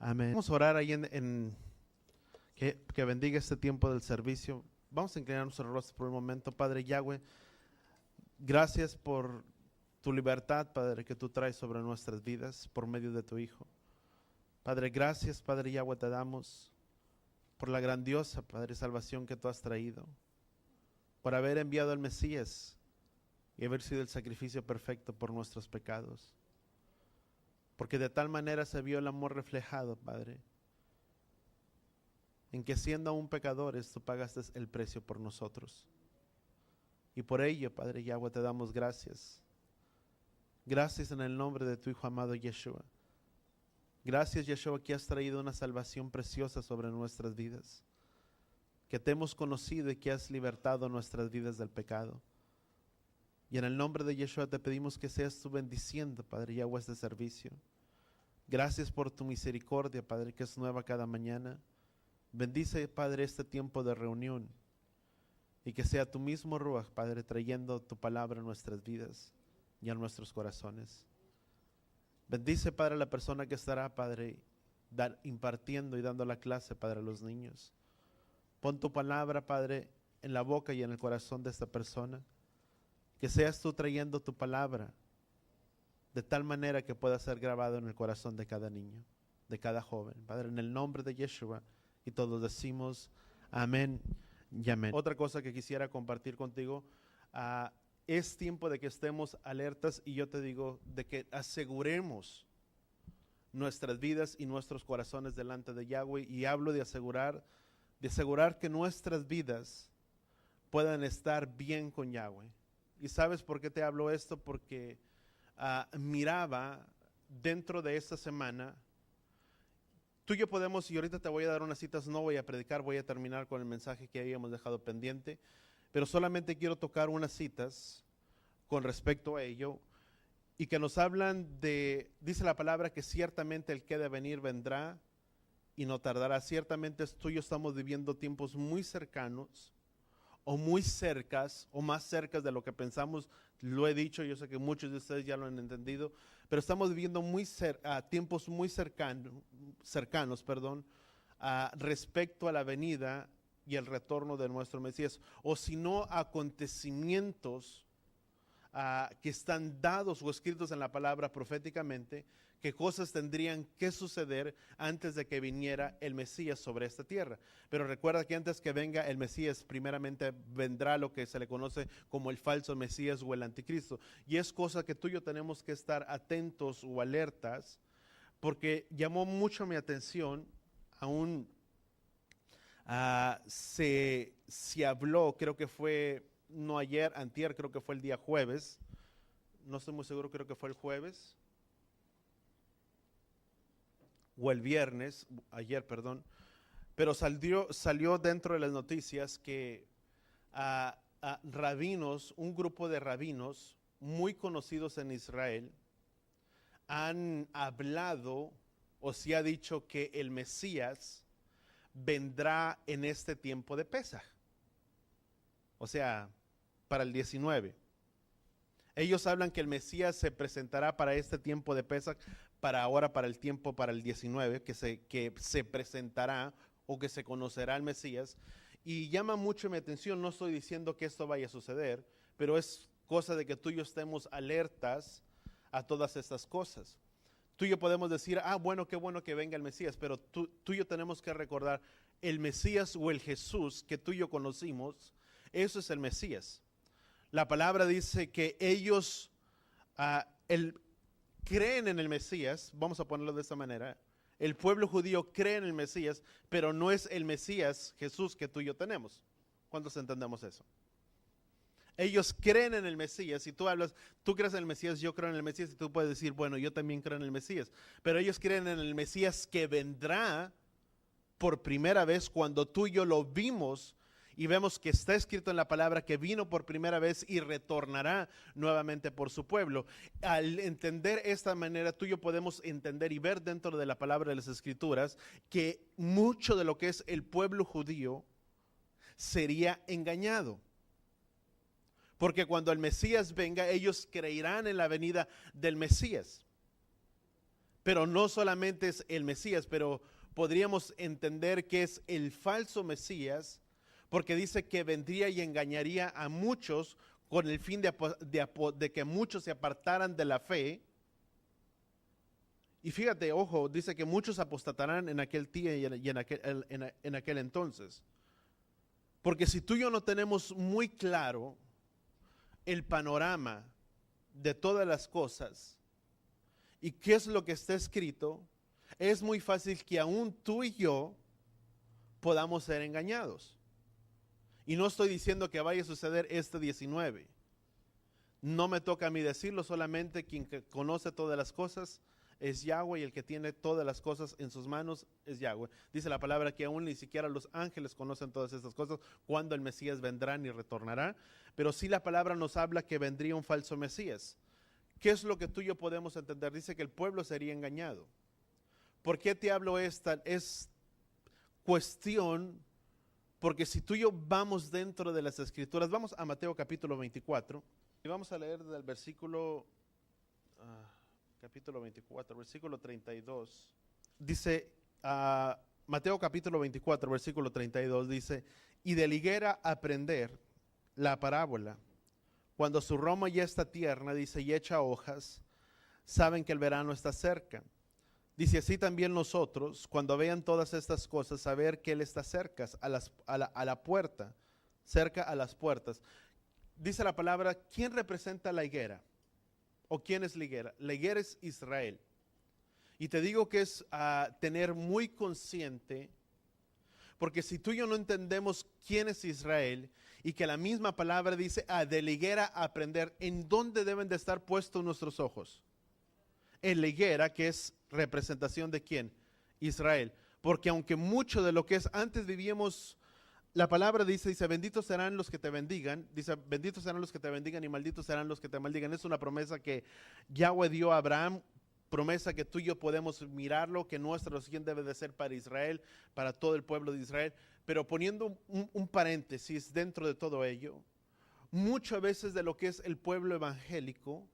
Amén. Vamos a orar ahí que bendiga este tiempo del servicio. Vamos a inclinar nuestro rostro por un momento. Padre Yahweh, gracias por tu libertad, Padre, que tú traes sobre nuestras vidas por medio de tu Hijo. Padre, gracias, Padre Yahweh, te damos por la grandiosa, Padre, salvación que tú has traído, por haber enviado al Mesías y haber sido el sacrificio perfecto por nuestros pecados. Porque de tal manera se vio el amor reflejado, Padre, en que siendo aún pecadores, tú pagaste el precio por nosotros. Y por ello, Padre Yahweh, te damos gracias. Gracias en el nombre de tu Hijo amado Yeshua. Gracias, Yeshua, que has traído una salvación preciosa sobre nuestras vidas, que te hemos conocido y que has libertado nuestras vidas del pecado. Y en el nombre de Yeshua te pedimos que seas tú bendiciendo, Padre Yahweh, este servicio. Gracias por tu misericordia, Padre, que es nueva cada mañana. Bendice, Padre, este tiempo de reunión y que sea tu mismo Ruach, Padre, trayendo tu palabra a nuestras vidas y a nuestros corazones. Bendice, Padre, a la persona que estará, Padre, impartiendo y dando la clase, Padre, a los niños. Pon tu palabra, Padre, en la boca y en el corazón de esta persona. Que seas tú trayendo tu palabra de tal manera que pueda ser grabado en el corazón de cada niño, de cada joven. Padre, en el nombre de Yeshua, y todos decimos amén y amén. Otra cosa que quisiera compartir contigo, es tiempo de que estemos alertas, y yo te digo de que aseguremos nuestras vidas y nuestros corazones delante de Yahweh, y hablo de asegurar que nuestras vidas puedan estar bien con Yahweh. ¿Y sabes por qué te hablo esto? Porque miraba dentro de esta semana, tú y yo podemos, y ahorita te voy a dar unas citas, no voy a predicar, voy a terminar con el mensaje que habíamos dejado pendiente, pero solamente quiero tocar unas citas con respecto a ello, y que nos hablan de, dice la palabra, que ciertamente el que ha de venir vendrá y no tardará. Ciertamente tú y yo estamos viviendo tiempos muy cercanos, o muy cercas, o más cercas de lo que pensamos. Lo he dicho, yo sé que muchos de ustedes ya lo han entendido, pero estamos viviendo tiempos muy cercanos, respecto a la venida y el retorno de nuestro Mesías, o si no, acontecimientos que están dados o escritos en la palabra proféticamente, que cosas tendrían que suceder antes de que viniera el Mesías sobre esta tierra. Pero recuerda que antes que venga el Mesías, primeramente vendrá lo que se le conoce como el falso Mesías o el anticristo. Y es cosa que tú y yo tenemos que estar atentos o alertas, porque llamó mucho mi atención. Aún se habló, creo que fue, no ayer, antier, creo que fue el día jueves, no estoy muy seguro, creo que fue el jueves o el viernes, ayer, perdón, pero salió dentro de las noticias que rabinos, un grupo de rabinos muy conocidos en Israel, han hablado, o se ha dicho que el Mesías vendrá en este tiempo de Pesaj, o sea, para el 19. Ellos hablan que el Mesías se presentará para este tiempo de Pesaj, para el 19, que se presentará o que se conocerá el Mesías. Y llama mucho mi atención, no estoy diciendo que esto vaya a suceder, pero es cosa de que tú y yo estemos alertas a todas estas cosas. Tú y yo podemos decir, bueno, qué bueno que venga el Mesías, pero tú y yo tenemos que recordar, el Mesías o el Jesús que tú y yo conocimos, eso es el Mesías. La palabra dice que ellos creen en el Mesías, vamos a ponerlo de esta manera. El pueblo judío cree en el Mesías, pero no es el Mesías Jesús que tú y yo tenemos. ¿Cuántos entendemos eso? Ellos creen en el Mesías. Si tú hablas, tú crees en el Mesías, yo creo en el Mesías, y tú puedes decir, bueno, yo también creo en el Mesías. Pero ellos creen en el Mesías que vendrá por primera vez, cuando tú y yo lo vimos y vemos que está escrito en la palabra que vino por primera vez y retornará nuevamente por su pueblo. Al entender esta manera, tú y yo podemos entender y ver dentro de la palabra de las Escrituras que mucho de lo que es el pueblo judío sería engañado. Porque cuando el Mesías venga, ellos creerán en la venida del Mesías. Pero no solamente es el Mesías, pero podríamos entender que es el falso Mesías, porque dice que vendría y engañaría a muchos con el fin de que muchos se apartaran de la fe. Y fíjate, ojo, dice que muchos apostatarán en aquel día y en aquel entonces. Porque si tú y yo no tenemos muy claro el panorama de todas las cosas y qué es lo que está escrito, es muy fácil que aún tú y yo podamos ser engañados. Y no estoy diciendo que vaya a suceder este 19. No me toca a mí decirlo, solamente quien conoce todas las cosas es Yahweh, y el que tiene todas las cosas en sus manos es Yahweh. Dice la palabra que aún ni siquiera los ángeles conocen todas estas cosas, cuando el Mesías vendrá ni retornará. Pero sí la palabra nos habla que vendría un falso Mesías. ¿Qué es lo que tú y yo podemos entender? Dice que el pueblo sería engañado. ¿Por qué te hablo esta? Es cuestión, porque si tú y yo vamos dentro de las Escrituras, vamos a Mateo capítulo 24, y vamos a leer del versículo, capítulo 24, versículo 32. Dice, Mateo capítulo 24, versículo 32, dice, y de la higuera aprender la parábola. Cuando su rama ya está tierna, dice, y echa hojas, saben que el verano está cerca. Dice, así también nosotros, cuando vean todas estas cosas, saber que Él está cerca, a la puerta, cerca a las puertas. Dice la palabra, ¿quién representa la higuera? ¿O quién es la higuera? La higuera es Israel. Y te digo que es tener muy consciente, porque si tú y yo no entendemos quién es Israel, y que la misma palabra dice, de la higuera aprender, ¿en dónde deben de estar puestos nuestros ojos? En la higuera, que es representación de quién? Israel. Porque aunque mucho de lo que es, antes vivíamos, la palabra dice, benditos serán los que te bendigan, dice, benditos serán los que te bendigan y malditos serán los que te maldigan. Es una promesa que Yahweh dio a Abraham, promesa que tú y yo podemos mirarlo, que nuestra oración debe de ser para Israel, para todo el pueblo de Israel. Pero poniendo un paréntesis dentro de todo ello, muchas veces de lo que es el pueblo evangélico,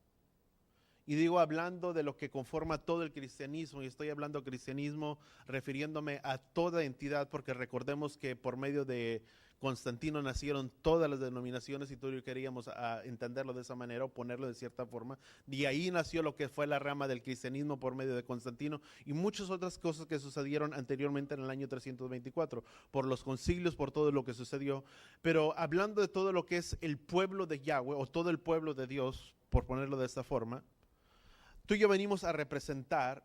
y digo hablando de lo que conforma todo el cristianismo, y estoy hablando cristianismo refiriéndome a toda entidad, porque recordemos que por medio de Constantino nacieron todas las denominaciones, y tú y yo queríamos entenderlo de esa manera o ponerlo de cierta forma. De ahí nació lo que fue la rama del cristianismo por medio de Constantino y muchas otras cosas que sucedieron anteriormente en el año 324, por los concilios, por todo lo que sucedió. Pero hablando de todo lo que es el pueblo de Yahweh o todo el pueblo de Dios, por ponerlo de esta forma, tú y yo venimos a representar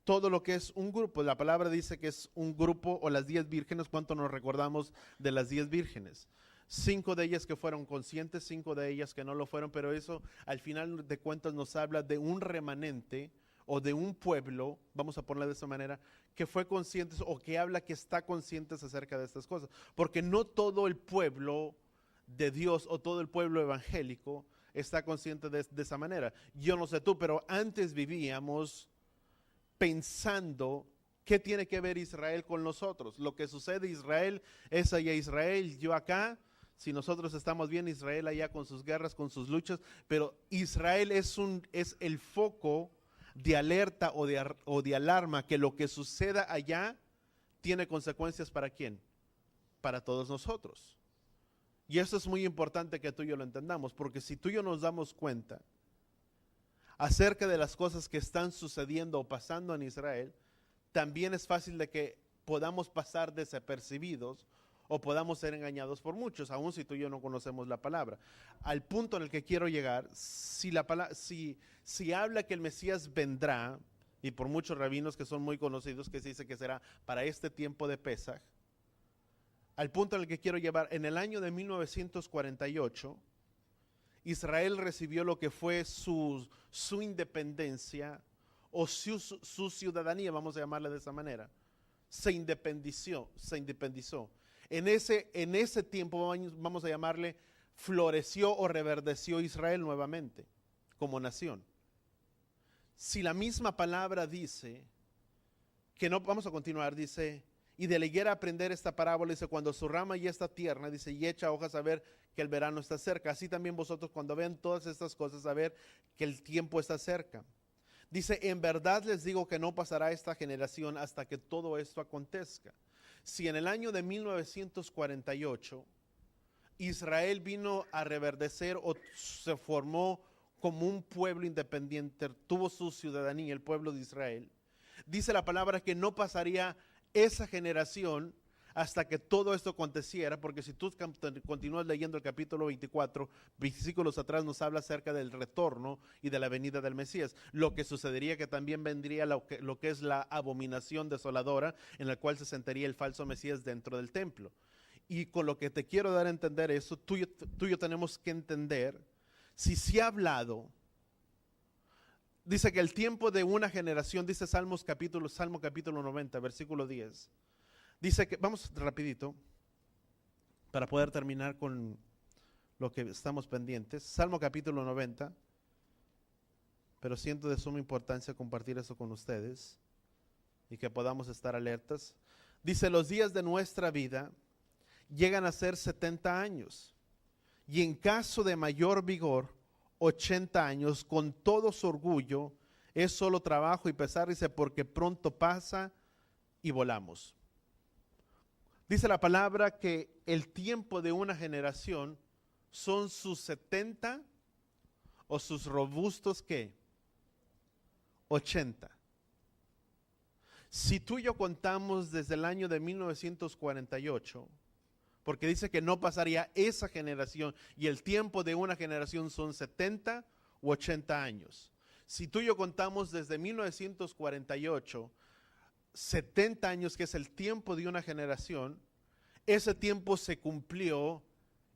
todo lo que es un grupo. La palabra dice que es un grupo, o las 10 vírgenes. ¿Cuánto nos recordamos de las 10 vírgenes? 5 de ellas que fueron conscientes, 5 de ellas que no lo fueron, pero eso al final de cuentas nos habla de un remanente o de un pueblo, vamos a ponerlo de esa manera, que fue consciente o que habla que está conscientes acerca de estas cosas. Porque no todo el pueblo de Dios o todo el pueblo evangélico está consciente de esa manera. Yo no sé tú, pero antes vivíamos pensando qué tiene que ver Israel con nosotros. Lo que sucede Israel es allá Israel, yo acá. Si nosotros estamos bien, Israel allá con sus guerras, con sus luchas, pero Israel es el foco de alerta o de alarma, que lo que suceda allá tiene consecuencias ¿para quién? Para todos nosotros. Y eso es muy importante que tú y yo lo entendamos, porque si tú y yo nos damos cuenta acerca de las cosas que están sucediendo o pasando en Israel, también es fácil de que podamos pasar desapercibidos o podamos ser engañados por muchos, aun si tú y yo no conocemos la palabra. Al punto en el que quiero llegar, si habla que el Mesías vendrá, y por muchos rabinos que son muy conocidos, que se dice que será para este tiempo de Pesaj, al punto en el que quiero llevar, en el año de 1948, Israel recibió lo que fue su independencia o su ciudadanía, vamos a llamarle de esa manera. Se independizó. En ese tiempo, vamos a llamarle, floreció o reverdeció Israel nuevamente como nación. Si la misma palabra dice que no, vamos a continuar, dice, y de la higuera aprender esta parábola, dice, cuando su rama ya está tierna, dice, y echa hojas a ver que el verano está cerca. Así también vosotros cuando vean todas estas cosas, a ver que el tiempo está cerca. Dice, en verdad les digo que no pasará esta generación hasta que todo esto acontezca. Si en el año de 1948 Israel vino a reverdecer o se formó como un pueblo independiente, tuvo su ciudadanía, el pueblo de Israel, dice la palabra que no pasaría esa generación hasta que todo esto aconteciera, porque si tú continúas leyendo el capítulo 24, versículos atrás nos habla acerca del retorno y de la venida del Mesías. Lo que sucedería que también vendría lo que es la abominación desoladora, en la cual se sentaría el falso Mesías dentro del templo. Y con lo que te quiero dar a entender eso, tú y yo tenemos que entender, si se ha hablado, dice que el tiempo de una generación, dice Salmo capítulo 90, versículo 10, dice que, vamos rapidito, para poder terminar con lo que estamos pendientes. Salmo capítulo 90, pero siento de suma importancia compartir eso con ustedes y que podamos estar alertas. Dice, los días de nuestra vida llegan a ser 70 años y en caso de mayor vigor, 80 años, con todo su orgullo, es solo trabajo y pesar, dice, porque pronto pasa y volamos. Dice la palabra que el tiempo de una generación son sus 70 o sus robustos, ¿qué? 80. Si tú y yo contamos desde el año de 1948, porque dice que no pasaría esa generación y el tiempo de una generación son 70 u 80 años. Si tú y yo contamos desde 1948, 70 años, que es el tiempo de una generación, ese tiempo se cumplió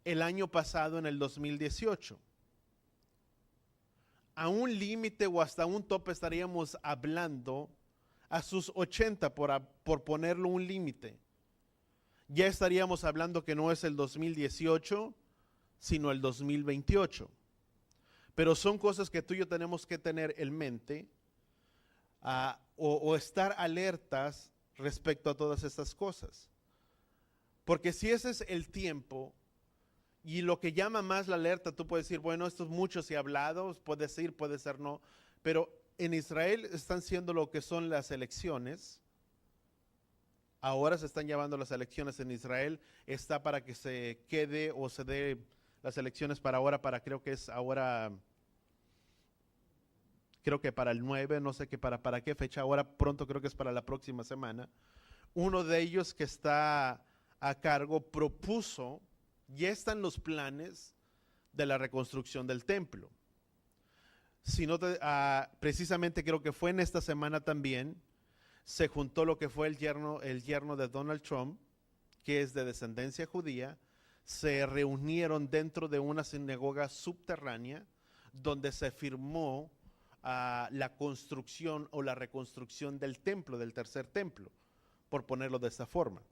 el año pasado en el 2018. A un límite o hasta un tope estaríamos hablando a sus 80 por ponerlo un límite. Ya estaríamos hablando que no es el 2018, sino el 2028. Pero son cosas que tú y yo tenemos que tener en mente o estar alertas respecto a todas estas cosas. Porque si ese es el tiempo y lo que llama más la alerta, tú puedes decir, bueno, esto es mucho si hablado, puede ser, puede ser no, pero en Israel están siendo lo que son las elecciones. Ahora se están llevando las elecciones en Israel, está para que se quede o se dé las elecciones para ahora, creo que es ahora, creo que para el 9, no sé qué para qué fecha, ahora pronto creo que es para la próxima semana. Uno de ellos que está a cargo propuso, ya están los planes de la reconstrucción del templo. Si no precisamente creo que fue en esta semana también, se juntó lo que fue el yerno de Donald Trump, que es de descendencia judía, se reunieron dentro de una sinagoga subterránea donde se firmó la construcción o la reconstrucción del templo, del tercer templo, por ponerlo de esta forma.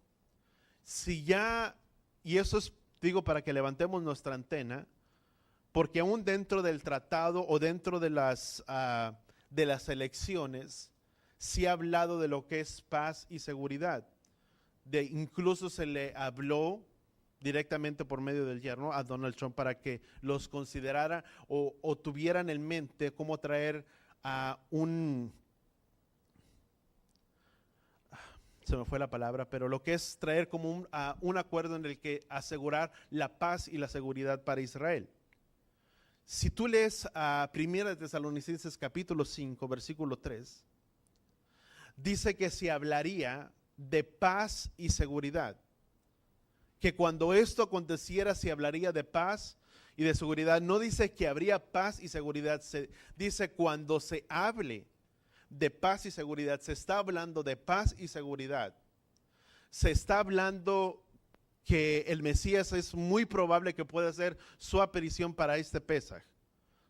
Si ya, y eso es, digo, para que levantemos nuestra antena, porque aún dentro del tratado o dentro de las elecciones, se ha hablado de lo que es paz y seguridad. Incluso se le habló directamente por medio del yerno a Donald Trump para que los considerara o tuvieran en mente cómo traer se me fue la palabra, pero lo que es traer como un acuerdo en el que asegurar la paz y la seguridad para Israel. Si tú lees a 1 Tesalonicenses capítulo 5, versículo 3, dice que se hablaría de paz y seguridad. Que cuando esto aconteciera se hablaría de paz y de seguridad. No dice que habría paz y seguridad, dice cuando se hable de paz y seguridad, se está hablando de paz y seguridad. Se está hablando que el Mesías es muy probable que pueda hacer su aparición para este Pesaj.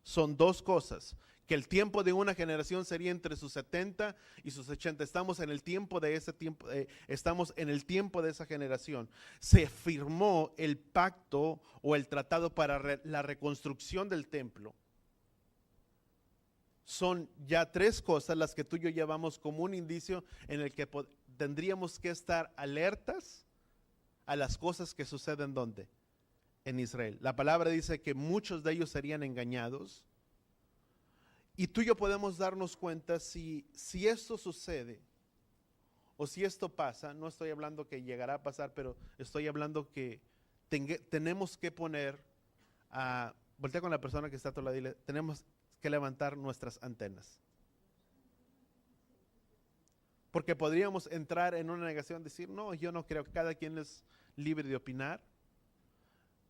Son dos cosas, que el tiempo de una generación sería entre sus 70 y sus 80. Estamos en el tiempo de ese tiempo, estamos en el tiempo de esa generación. Se firmó el pacto o el tratado para la reconstrucción del templo. Son ya tres cosas las que tú y yo llevamos como un indicio en el que tendríamos que estar alertas a las cosas que suceden ¿dónde? En Israel. La palabra dice que muchos de ellos serían engañados Y tú y yo podemos darnos cuenta si esto sucede o si esto pasa. No estoy hablando que llegará a pasar, pero estoy hablando que tenemos que poner voltea con la persona que está a tu lado y dile, tenemos que levantar nuestras antenas. Porque podríamos entrar en una negación, decir, no, yo no creo, que cada quien es libre de opinar,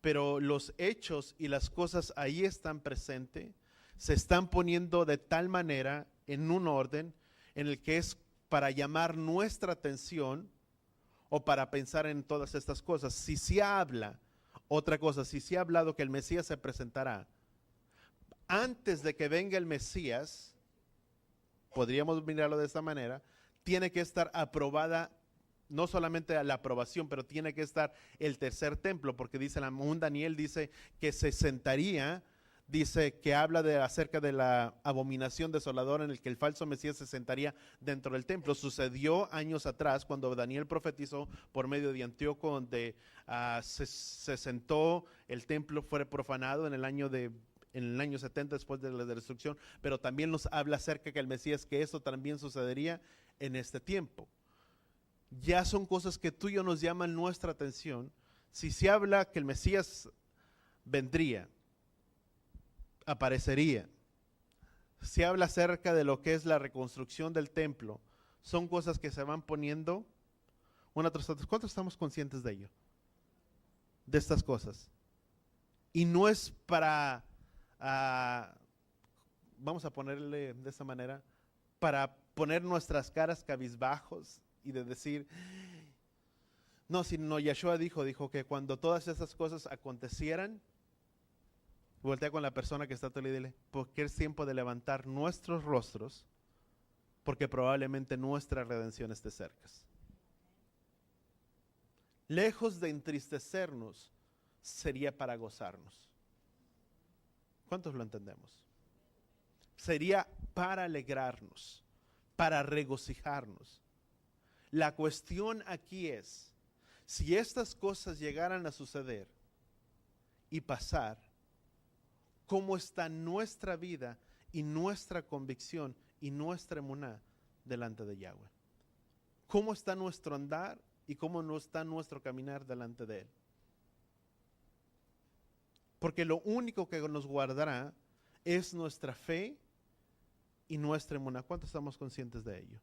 pero los hechos y las cosas ahí están presentes, se están poniendo de tal manera en un orden en el que es para llamar nuestra atención o para pensar en todas estas cosas. Si se habla, otra cosa, si se ha hablado que el Mesías se presentará, antes de que venga el Mesías, podríamos mirarlo de esta manera, tiene que estar aprobada, no solamente la aprobación, pero tiene que estar el tercer templo, porque dice un Daniel dice que se sentaría, dice que habla acerca de la abominación desoladora en el que el falso Mesías se sentaría dentro del templo. Sucedió años atrás cuando Daniel profetizó por medio de Antíoco, donde se sentó, el templo fue profanado en el año 70 después de la destrucción, pero también nos habla acerca que el Mesías, que eso también sucedería en este tiempo. Ya son cosas que tú y yo nos llaman nuestra atención. Si se habla que el Mesías vendría, aparecería, se habla acerca de lo que es la reconstrucción del templo, son cosas que se van poniendo una tras otra. ¿Cuántos estamos conscientes de ello? De estas cosas. Y no es para, vamos a ponerle de esta manera, para poner nuestras caras cabizbajos y de decir, no, sino Yeshua dijo que cuando todas esas cosas acontecieran, voltea con la persona que está a tu lado y dile, porque es tiempo de levantar nuestros rostros, porque probablemente nuestra redención esté cerca. Lejos de entristecernos, sería para gozarnos. ¿Cuántos lo entendemos? Sería para alegrarnos, para regocijarnos. La cuestión aquí es, si estas cosas llegaran a suceder y pasar, ¿cómo está nuestra vida y nuestra convicción y nuestra emuná delante de Yahweh? ¿Cómo está nuestro andar y cómo no está nuestro caminar delante de Él? Porque lo único que nos guardará es nuestra fe y nuestra emuná. ¿Cuántos estamos conscientes de ello?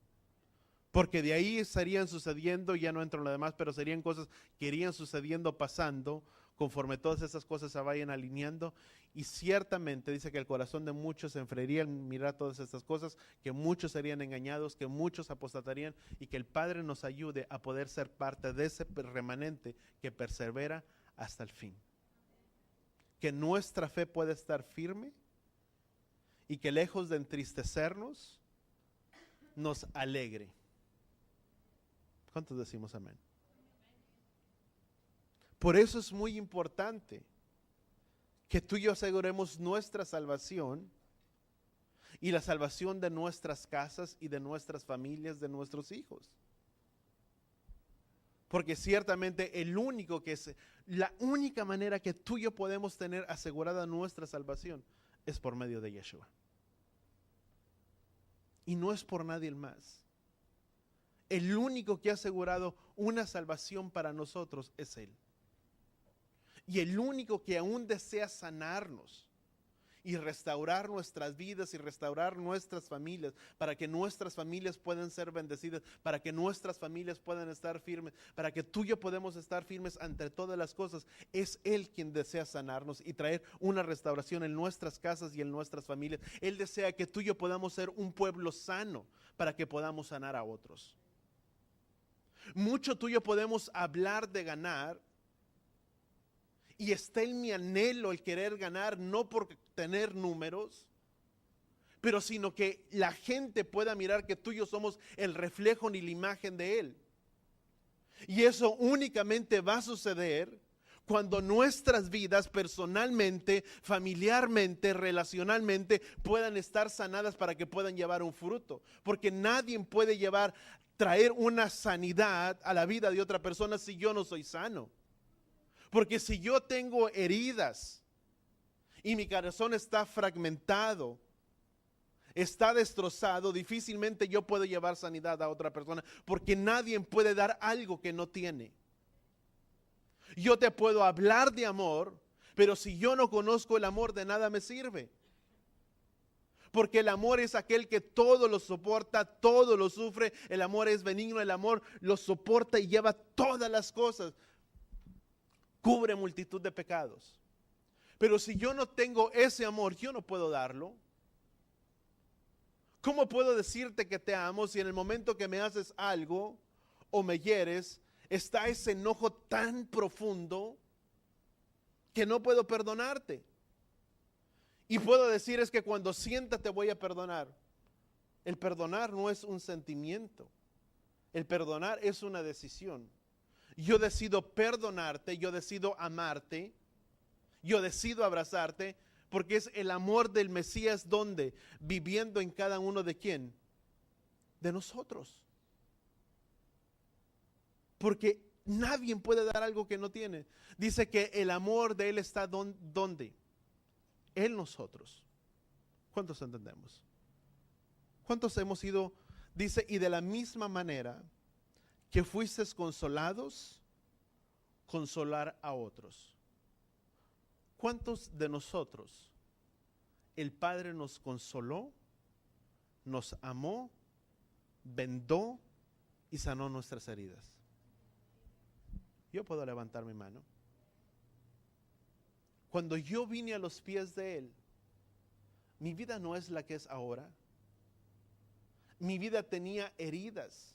Porque de ahí estarían sucediendo, ya no entro en lo demás, pero serían cosas que irían sucediendo, pasando, conforme todas esas cosas se vayan alineando. Y ciertamente dice que el corazón de muchos se enfriaría al mirar todas estas cosas, que muchos serían engañados, que muchos apostatarían, y que el Padre nos ayude a poder ser parte de ese remanente que persevera hasta el fin. Que nuestra fe pueda estar firme y que lejos de entristecernos, nos alegre. ¿Cuántos decimos amén? Por eso es muy importante que tú y yo aseguremos nuestra salvación y la salvación de nuestras casas y de nuestras familias, de nuestros hijos. Porque ciertamente la única manera que tú y yo podemos tener asegurada nuestra salvación es por medio de Yeshua. Y no es por nadie más. El único que ha asegurado una salvación para nosotros es Él. Y el único que aún desea sanarnos y restaurar nuestras vidas y restaurar nuestras familias, para que nuestras familias puedan ser bendecidas, para que nuestras familias puedan estar firmes, para que tú y yo podamos estar firmes ante todas las cosas, es Él quien desea sanarnos y traer una restauración en nuestras casas y en nuestras familias. Él desea que tú y yo podamos ser un pueblo sano para que podamos sanar a otros. Mucho tú y yo podemos hablar de ganar, y está en mi anhelo el querer ganar, no por tener números, pero sino que la gente pueda mirar que tú y yo somos el reflejo ni la imagen de Él. Y eso únicamente va a suceder cuando nuestras vidas personalmente, familiarmente, relacionalmente puedan estar sanadas para que puedan llevar un fruto. Porque nadie puede traer una sanidad a la vida de otra persona si yo no soy sano. Porque si yo tengo heridas y mi corazón está fragmentado, está destrozado, difícilmente yo puedo llevar sanidad a otra persona, porque nadie puede dar algo que no tiene. Yo te puedo hablar de amor, pero si yo no conozco el amor, de nada me sirve. Porque el amor es aquel que todo lo soporta, todo lo sufre. El amor es benigno, el amor lo soporta y lleva todas las cosas. Cubre multitud de pecados. Pero si yo no tengo ese amor, yo no puedo darlo. ¿Cómo puedo decirte que te amo si en el momento que me haces algo o me hieres, está ese enojo tan profundo que no puedo perdonarte? Y puedo decir es que cuando sienta te voy a perdonar. El perdonar no es un sentimiento. El perdonar es una decisión. Yo decido perdonarte, yo decido amarte, yo decido abrazarte, porque es el amor del Mesías donde viviendo en cada uno de quién, de nosotros. Porque nadie puede dar algo que no tiene. Dice que el amor de Él está donde, en nosotros. ¿Cuántos entendemos? ¿Cuántos hemos sido? Dice, y de la misma manera que fuisteis consolados, consolar a otros. ¿Cuántos de nosotros el Padre nos consoló, nos amó, vendó y sanó nuestras heridas? Yo puedo levantar mi mano. Cuando yo vine a los pies de Él, mi vida no es la que es ahora. Mi vida tenía heridas.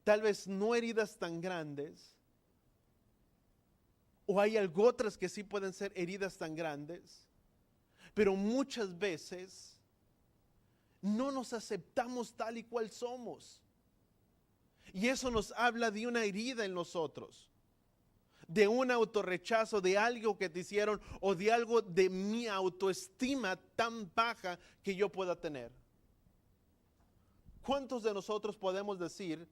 Tal vez no heridas tan grandes, o hay algo otras que sí pueden ser heridas tan grandes, pero muchas veces no nos aceptamos tal y cual somos. Y eso nos habla de una herida en nosotros, de un autorrechazo, de algo que te hicieron o de algo de mi autoestima tan baja que yo pueda tener. ¿Cuántos de nosotros podemos decir,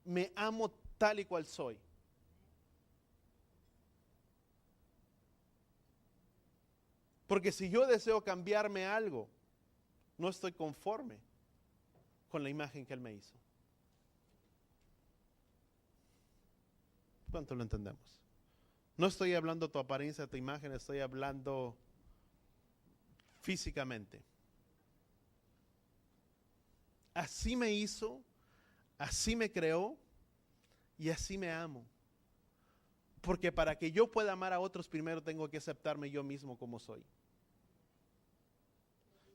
me amo tal y cual soy? Porque si yo deseo cambiarme algo, no estoy conforme con la imagen que Él me hizo. ¿Cuánto lo entendemos? No estoy hablando de tu apariencia, de tu imagen, estoy hablando físicamente. Así me hizo, así me creó y así me amo. Porque para que yo pueda amar a otros, primero tengo que aceptarme yo mismo como soy.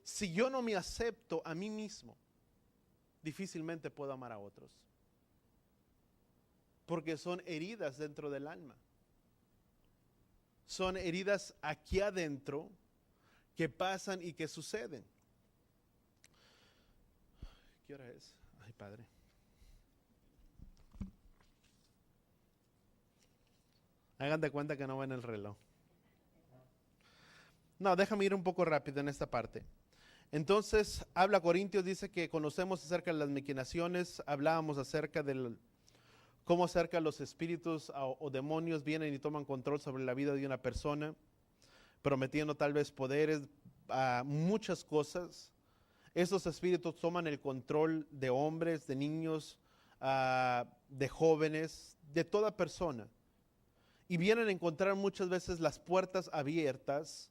Si yo no me acepto a mí mismo, difícilmente puedo amar a otros. Porque son heridas dentro del alma. Son heridas aquí adentro que pasan y que suceden. ¿Qué hora es? Ay, Padre. Hagan de cuenta que no ven el reloj. No, déjame ir un poco rápido en esta parte. Entonces, habla Corintios, dice que conocemos acerca de las maquinaciones, hablábamos acerca de cómo acerca los espíritus o demonios vienen y toman control sobre la vida de una persona, prometiendo tal vez poderes, muchas cosas. Esos espíritus toman el control de hombres, de niños, de jóvenes, de toda persona. Y vienen a encontrar muchas veces las puertas abiertas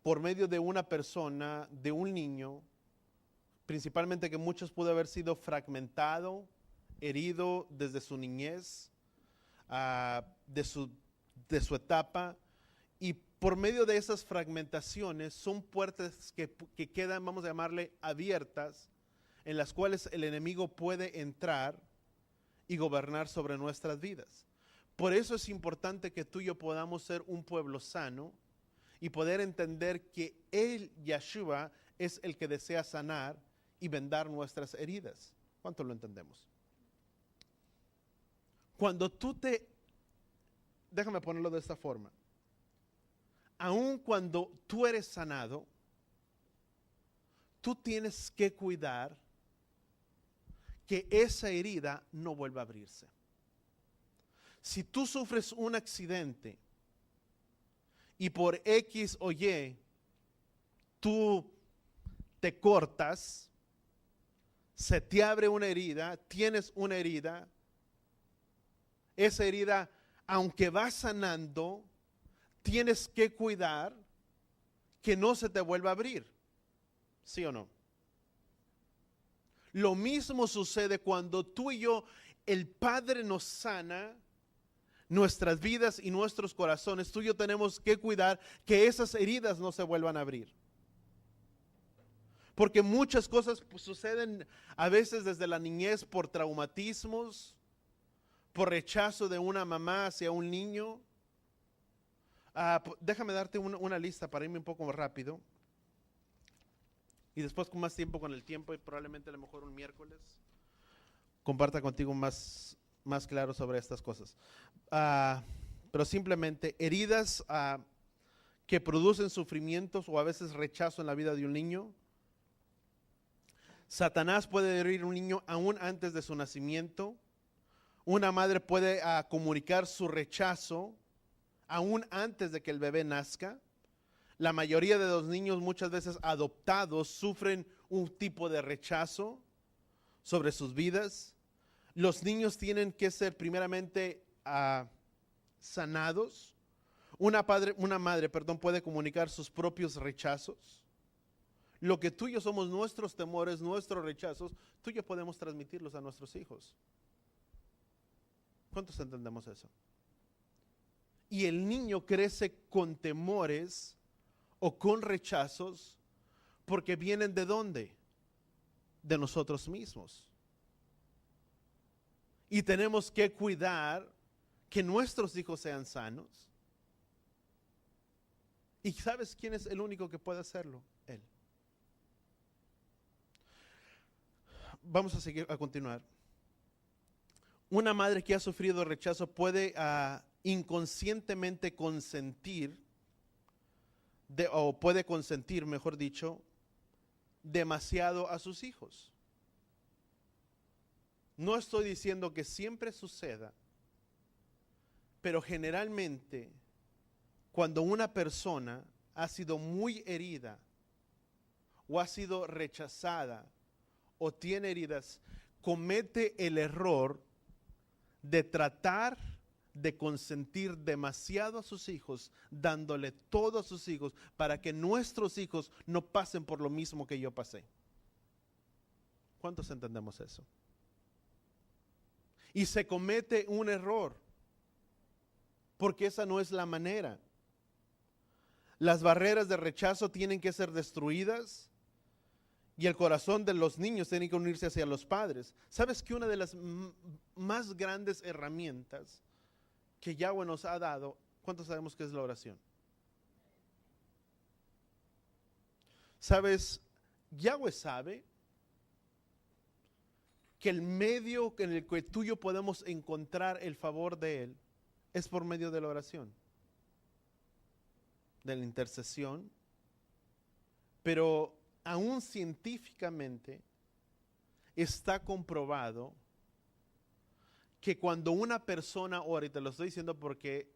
por medio de una persona, de un niño, principalmente que muchos pudo haber sido fragmentado, herido desde su niñez, de su etapa, y por medio de esas fragmentaciones son puertas que quedan, vamos a llamarle, abiertas, en las cuales el enemigo puede entrar y gobernar sobre nuestras vidas. Por eso es importante que tú y yo podamos ser un pueblo sano y poder entender que Él, Yeshua, es el que desea sanar y vendar nuestras heridas. ¿Cuánto lo entendemos? Cuando déjame ponerlo de esta forma, aun cuando tú eres sanado, tú tienes que cuidar que esa herida no vuelva a abrirse. Si tú sufres un accidente y por X o Y, tú te cortas, se te abre una herida, tienes una herida, esa herida, aunque va sanando, tienes que cuidar que no se te vuelva a abrir. ¿Sí o no? Lo mismo sucede cuando tú y yo, el Padre nos sana nuestras vidas y nuestros corazones. Tú y yo tenemos que cuidar que esas heridas no se vuelvan a abrir. Porque muchas cosas suceden a veces desde la niñez por traumatismos, por rechazo de una mamá hacia un niño. Déjame darte una lista para irme un poco más rápido. Y después con más tiempo, con el tiempo, y probablemente a lo mejor un miércoles, comparta contigo más claro sobre estas cosas. Pero simplemente heridas que producen sufrimientos o a veces rechazo en la vida de un niño. Satanás puede herir a un niño aún antes de su nacimiento. Una madre puede comunicar su rechazo aún antes de que el bebé nazca. La mayoría de los niños, muchas veces adoptados, sufren un tipo de rechazo sobre sus vidas. Los niños tienen que ser primeramente sanados. Una madre puede comunicar sus propios rechazos. Lo que tú y yo somos, nuestros temores, nuestros rechazos, tú y yo podemos transmitirlos a nuestros hijos. ¿Cuántos entendemos eso? Y el niño crece con temores o con rechazos porque vienen ¿de dónde? De nosotros mismos. Y tenemos que cuidar que nuestros hijos sean sanos. ¿Y sabes quién es el único que puede hacerlo? Él. Vamos a continuar. Una madre que ha sufrido rechazo puede inconscientemente consentir, o puede consentir, mejor dicho, demasiado a sus hijos. No estoy diciendo que siempre suceda, pero generalmente cuando una persona ha sido muy herida o ha sido rechazada o tiene heridas, comete el error de tratar de consentir demasiado a sus hijos, dándole todo a sus hijos para que nuestros hijos no pasen por lo mismo que yo pasé. ¿Cuántos entendemos eso? Y se comete un error, porque esa no es la manera. Las barreras de rechazo tienen que ser destruidas y el corazón de los niños tiene que unirse hacia los padres. ¿Sabes que una de las más grandes herramientas que Yahweh nos ha dado, cuántos sabemos que es la oración? ¿Sabes? Yahweh sabe que el medio en el que tú y yo podemos encontrar el favor de Él es por medio de la oración, de la intercesión, pero aún científicamente está comprobado que cuando una persona ora, y te lo estoy diciendo porque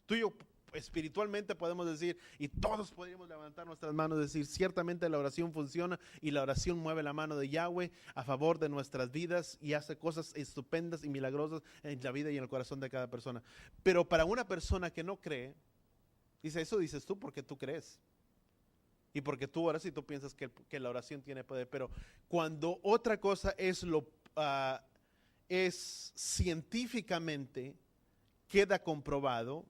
tú y yo espiritualmente podemos decir, y todos podríamos levantar nuestras manos y decir, ciertamente la oración funciona y la oración mueve la mano de Yahweh a favor de nuestras vidas y hace cosas estupendas y milagrosas en la vida y en el corazón de cada persona. Pero para una persona que no cree, dice, eso dices tú porque tú crees. Y porque tú oras y tú piensas que la oración tiene poder. Pero cuando otra cosa es científicamente, queda comprobado,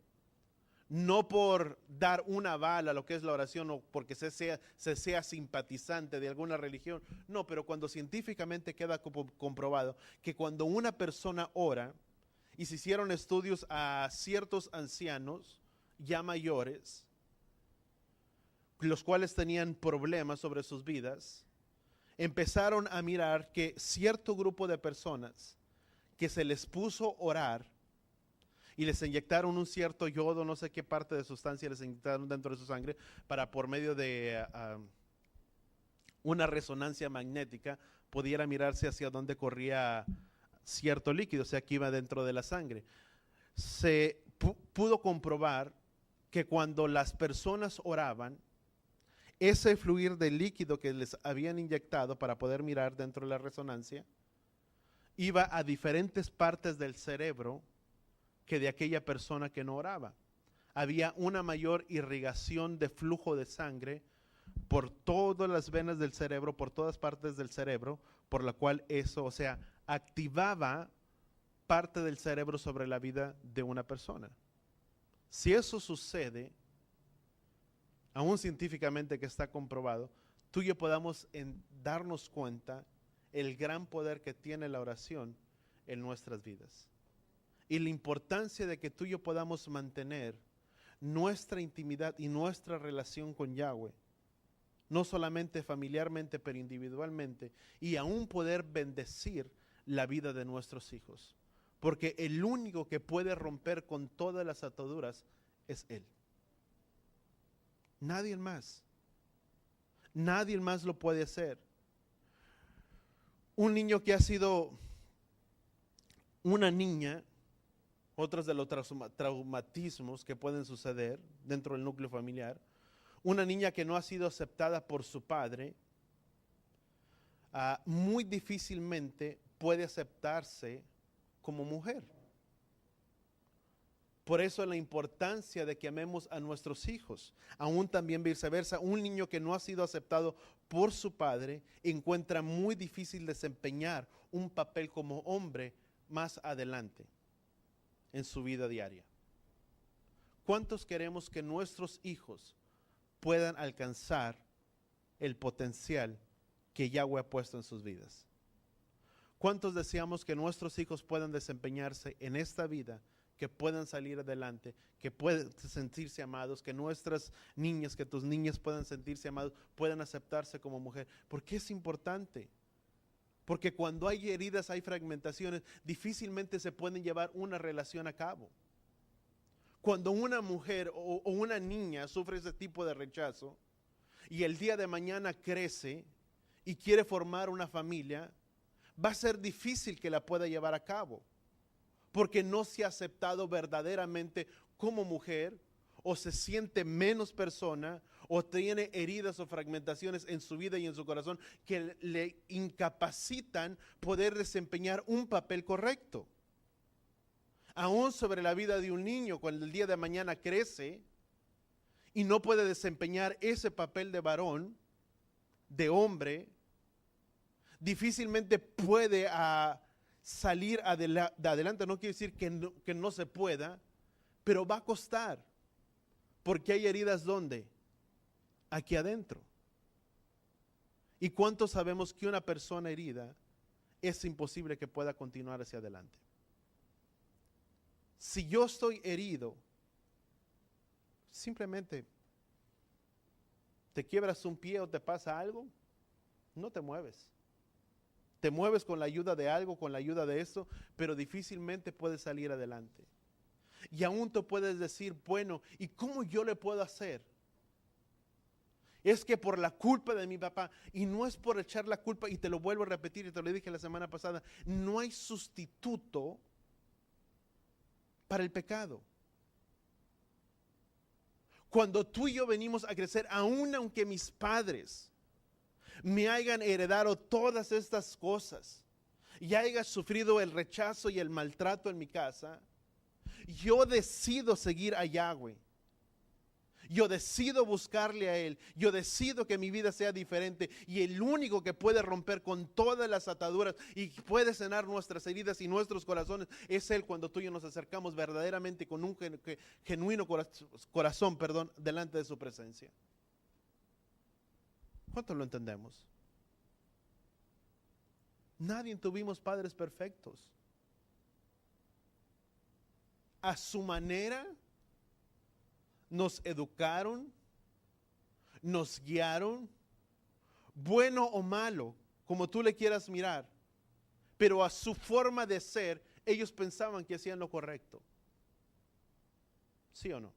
no por dar un aval a lo que es la oración o porque se sea simpatizante de alguna religión, no, pero cuando científicamente queda comprobado que cuando una persona ora, y se hicieron estudios a ciertos ancianos ya mayores, los cuales tenían problemas sobre sus vidas, empezaron a mirar que cierto grupo de personas que se les puso a orar y les inyectaron un cierto yodo, no sé qué parte de sustancia les inyectaron dentro de su sangre, para por medio de una resonancia magnética pudiera mirarse hacia dónde corría cierto líquido, o sea, que iba dentro de la sangre. Se pudo comprobar que cuando las personas oraban, ese fluir de líquido que les habían inyectado para poder mirar dentro de la resonancia iba a diferentes partes del cerebro que de aquella persona que no oraba. Había una mayor irrigación de flujo de sangre por todas las venas del cerebro, por todas partes del cerebro, por la cual eso, o sea, activaba parte del cerebro sobre la vida de una persona. Si eso sucede, aún científicamente que está comprobado, tú y yo podamos darnos cuenta el gran poder que tiene la oración en nuestras vidas. Y la importancia de que tú y yo podamos mantener nuestra intimidad y nuestra relación con Yahweh, no solamente familiarmente, pero individualmente, y aún poder bendecir la vida de nuestros hijos. Porque el único que puede romper con todas las ataduras es Él. Nadie más. Nadie más lo puede hacer. Un niño que ha sido una niña, otros de los traumatismos que pueden suceder dentro del núcleo familiar, una niña que no ha sido aceptada por su padre, muy difícilmente puede aceptarse como mujer. Por eso la importancia de que amemos a nuestros hijos. Aún también viceversa, un niño que no ha sido aceptado por su padre encuentra muy difícil desempeñar un papel como hombre más adelante en su vida diaria. ¿Cuántos queremos que nuestros hijos puedan alcanzar el potencial que Yahweh ha puesto en sus vidas? ¿Cuántos deseamos que nuestros hijos puedan desempeñarse en esta vida, que puedan salir adelante, que puedan sentirse amados, que nuestras niñas, que tus niñas puedan sentirse amados, puedan aceptarse como mujer? ¿Por qué es importante? Porque cuando hay heridas, hay fragmentaciones, difícilmente se pueden llevar una relación a cabo. Cuando una mujer o una niña sufre ese tipo de rechazo y el día de mañana crece y quiere formar una familia, va a ser difícil que la pueda llevar a cabo, porque no se ha aceptado verdaderamente como mujer, o se siente menos persona, o tiene heridas o fragmentaciones en su vida y en su corazón que le incapacitan poder desempeñar un papel correcto. Aún sobre la vida de un niño, cuando el día de mañana crece y no puede desempeñar ese papel de varón, de hombre, difícilmente puede salir adelante. No quiere decir que no se pueda, pero va a costar, porque hay heridas. ¿Dónde? Aquí adentro. ¿Y cuántos sabemos que una persona herida es imposible que pueda continuar hacia adelante? Si yo estoy herido, simplemente te quiebras un pie o te pasa algo, no te mueves. Te mueves con la ayuda de algo, con la ayuda de esto, pero difícilmente puedes salir adelante. Y aún tú puedes decir, bueno, ¿y cómo yo le puedo hacer? Es que por la culpa de mi papá, y no es por echar la culpa, y te lo vuelvo a repetir, y te lo dije la semana pasada, no hay sustituto para el pecado. Cuando tú y yo venimos a crecer, aun aunque mis padres me hayan heredado todas estas cosas y haya sufrido el rechazo y el maltrato en mi casa, yo decido seguir a Yahweh. Yo decido buscarle a Él. Yo decido que mi vida sea diferente. Y el único que puede romper con todas las ataduras y puede sanar nuestras heridas y nuestros corazones es Él, cuando tú y yo nos acercamos verdaderamente con un genuino corazón, delante de su presencia. ¿Cuánto lo entendemos? Nadie tuvimos padres perfectos. A su manera nos educaron, nos guiaron, bueno o malo, como tú le quieras mirar, pero a su forma de ser, ellos pensaban que hacían lo correcto. ¿Sí o no?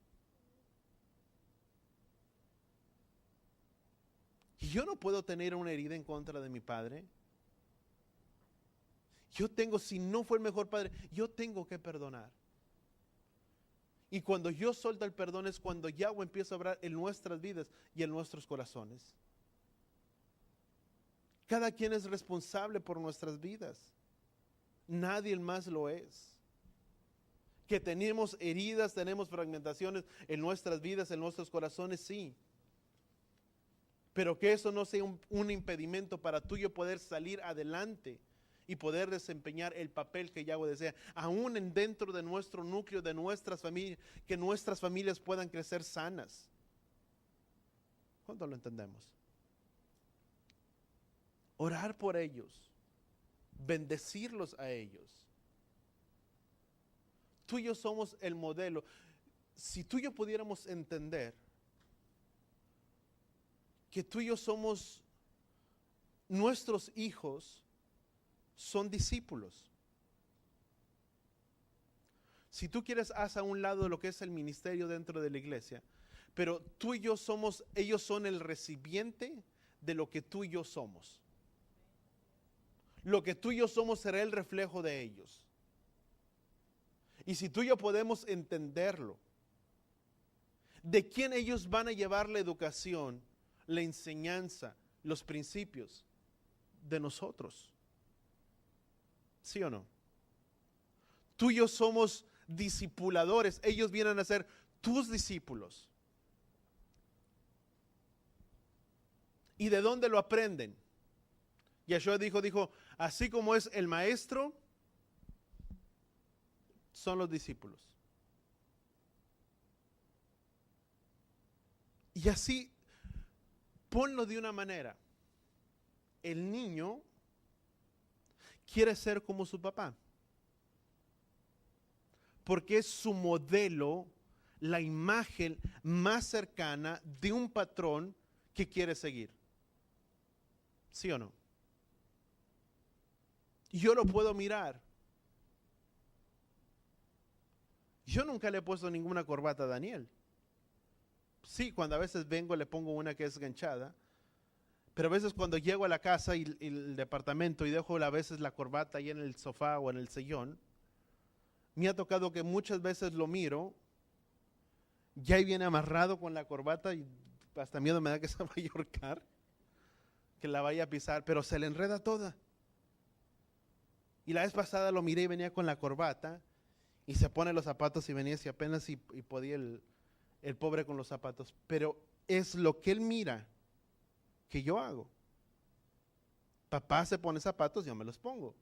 Y yo no puedo tener una herida en contra de mi padre. Si no fue el mejor padre, yo tengo que perdonar. Y cuando yo suelto el perdón es cuando Yahweh empieza a obrar en nuestras vidas y en nuestros corazones. Cada quien es responsable por nuestras vidas. Nadie más lo es. Que tenemos heridas, tenemos fragmentaciones en nuestras vidas, en nuestros corazones, sí. Pero que eso no sea un impedimento para tú y yo poder salir adelante y poder desempeñar el papel que Yahweh desea, aún dentro de nuestro núcleo, de nuestras familias, que nuestras familias puedan crecer sanas. ¿Cuánto lo entendemos? Orar por ellos, bendecirlos a ellos. Tú y yo somos el modelo. Si tú y yo pudiéramos entender que tú y yo somos, nuestros hijos son discípulos. Si tú quieres, haz a un lado lo que es el ministerio dentro de la iglesia, pero tú y yo somos, ellos son el recipiente de lo que tú y yo somos. Lo que tú y yo somos será el reflejo de ellos. Y si tú y yo podemos entenderlo, de quién ellos van a llevar la educación, la enseñanza, los principios, de nosotros. ¿Sí o no? Tú y yo somos discipuladores, ellos vienen a ser tus discípulos. ¿Y de dónde lo aprenden? Yeshua dijo, así como es el maestro, son los discípulos. Y así, ponlo de una manera. El niño quiere ser como su papá, porque es su modelo, la imagen más cercana de un patrón que quiere seguir. ¿Sí o no? Yo lo puedo mirar. Yo nunca le he puesto ninguna corbata a Daniel. Sí, cuando a veces vengo le pongo una que es ganchada, pero a veces cuando llego a la casa y el departamento y dejo a veces la corbata ahí en el sofá o en el sillón, me ha tocado que muchas veces lo miro, ya ahí viene amarrado con la corbata y hasta miedo me da que se vaya a ahorcar, que la vaya a pisar, pero se le enreda toda. Y la vez pasada lo miré y venía con la corbata y se pone los zapatos y venía así apenas y podía el pobre con los zapatos. Pero es lo que él mira que yo hago. Papá se pone zapatos, yo me los pongo.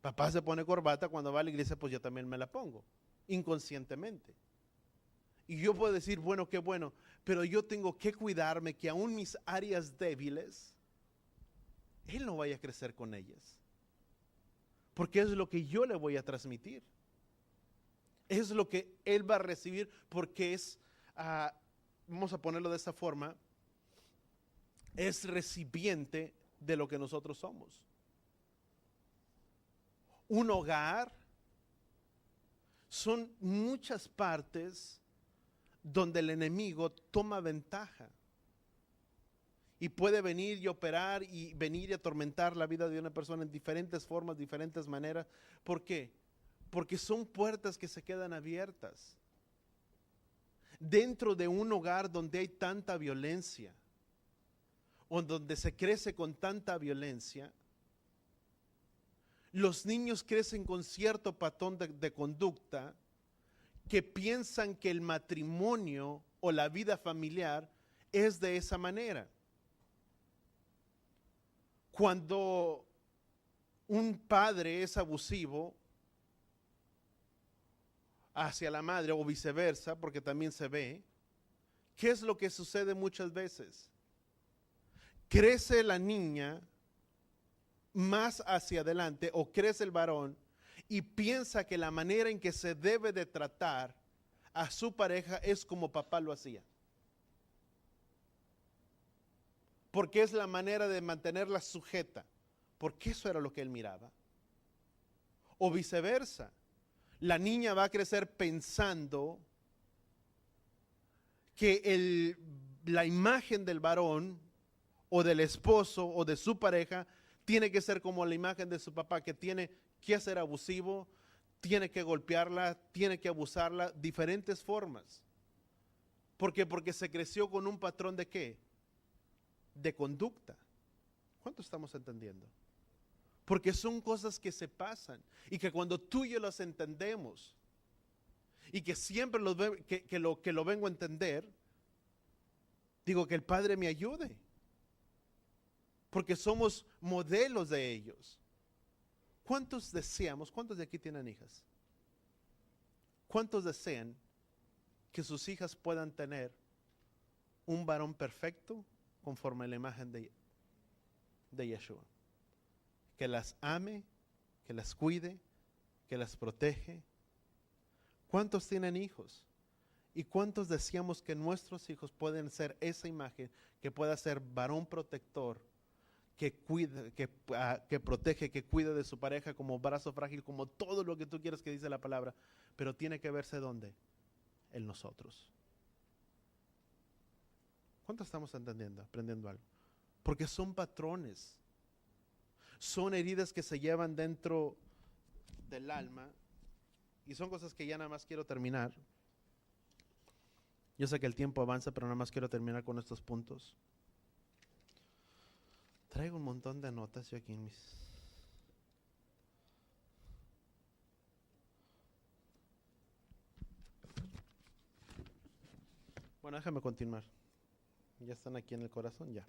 Papá se pone corbata, cuando va a la iglesia, pues yo también me la pongo, inconscientemente. Y yo puedo decir, bueno, qué bueno, pero yo tengo que cuidarme que aún mis áreas débiles, él no vaya a crecer con ellas. Porque es lo que yo le voy a transmitir. Es lo que él va a recibir porque es, vamos a ponerlo de esta forma, es recipiente de lo que nosotros somos. Un hogar son muchas partes donde el enemigo toma ventaja y puede venir y operar y venir y atormentar la vida de una persona en diferentes formas, diferentes maneras. ¿Por qué? Porque son puertas que se quedan abiertas. Dentro de un hogar donde hay tanta violencia, o donde se crece con tanta violencia, los niños crecen con cierto patrón de conducta que piensan que el matrimonio o la vida familiar es de esa manera. Cuando un padre es abusivo hacia la madre o viceversa, porque también se ve, ¿qué es lo que sucede muchas veces? Crece la niña más hacia adelante o crece el varón y piensa que la manera en que se debe de tratar a su pareja es como papá lo hacía. Porque es la manera de mantenerla sujeta, porque eso era lo que él miraba. O viceversa, la niña va a crecer pensando que la imagen del varón o del esposo o de su pareja tiene que ser como la imagen de su papá, que tiene que ser abusivo, tiene que golpearla, tiene que abusarla, diferentes formas. ¿Por qué? Porque se creció con un patrón de ¿qué? De conducta. ¿Cuánto estamos entendiendo? Porque son cosas que se pasan y que cuando tú y yo las entendemos y que siempre que lo vengo a entender, digo que el Padre me ayude. Porque somos modelos de ellos. ¿Cuántos deseamos? ¿Cuántos de aquí tienen hijas? ¿Cuántos desean que sus hijas puedan tener un varón perfecto conforme a la imagen de Yeshua? Que las ame, que las cuide, que las protege. ¿Cuántos tienen hijos? ¿Y cuántos deseamos que nuestros hijos puedan ser esa imagen, que pueda ser varón protector, que cuida, que protege, que cuida de su pareja como brazo frágil, como todo lo que tú quieras que dice la palabra, pero tiene que verse ¿dónde? En nosotros. ¿Cuánto estamos entendiendo, aprendiendo algo? Porque son patrones, son heridas que se llevan dentro del alma y son cosas que ya nada más quiero terminar. Yo sé que el tiempo avanza, pero nada más quiero terminar con estos puntos. Traigo un montón de notas yo aquí en mis... Bueno, déjame continuar. Ya están aquí en el corazón, ya.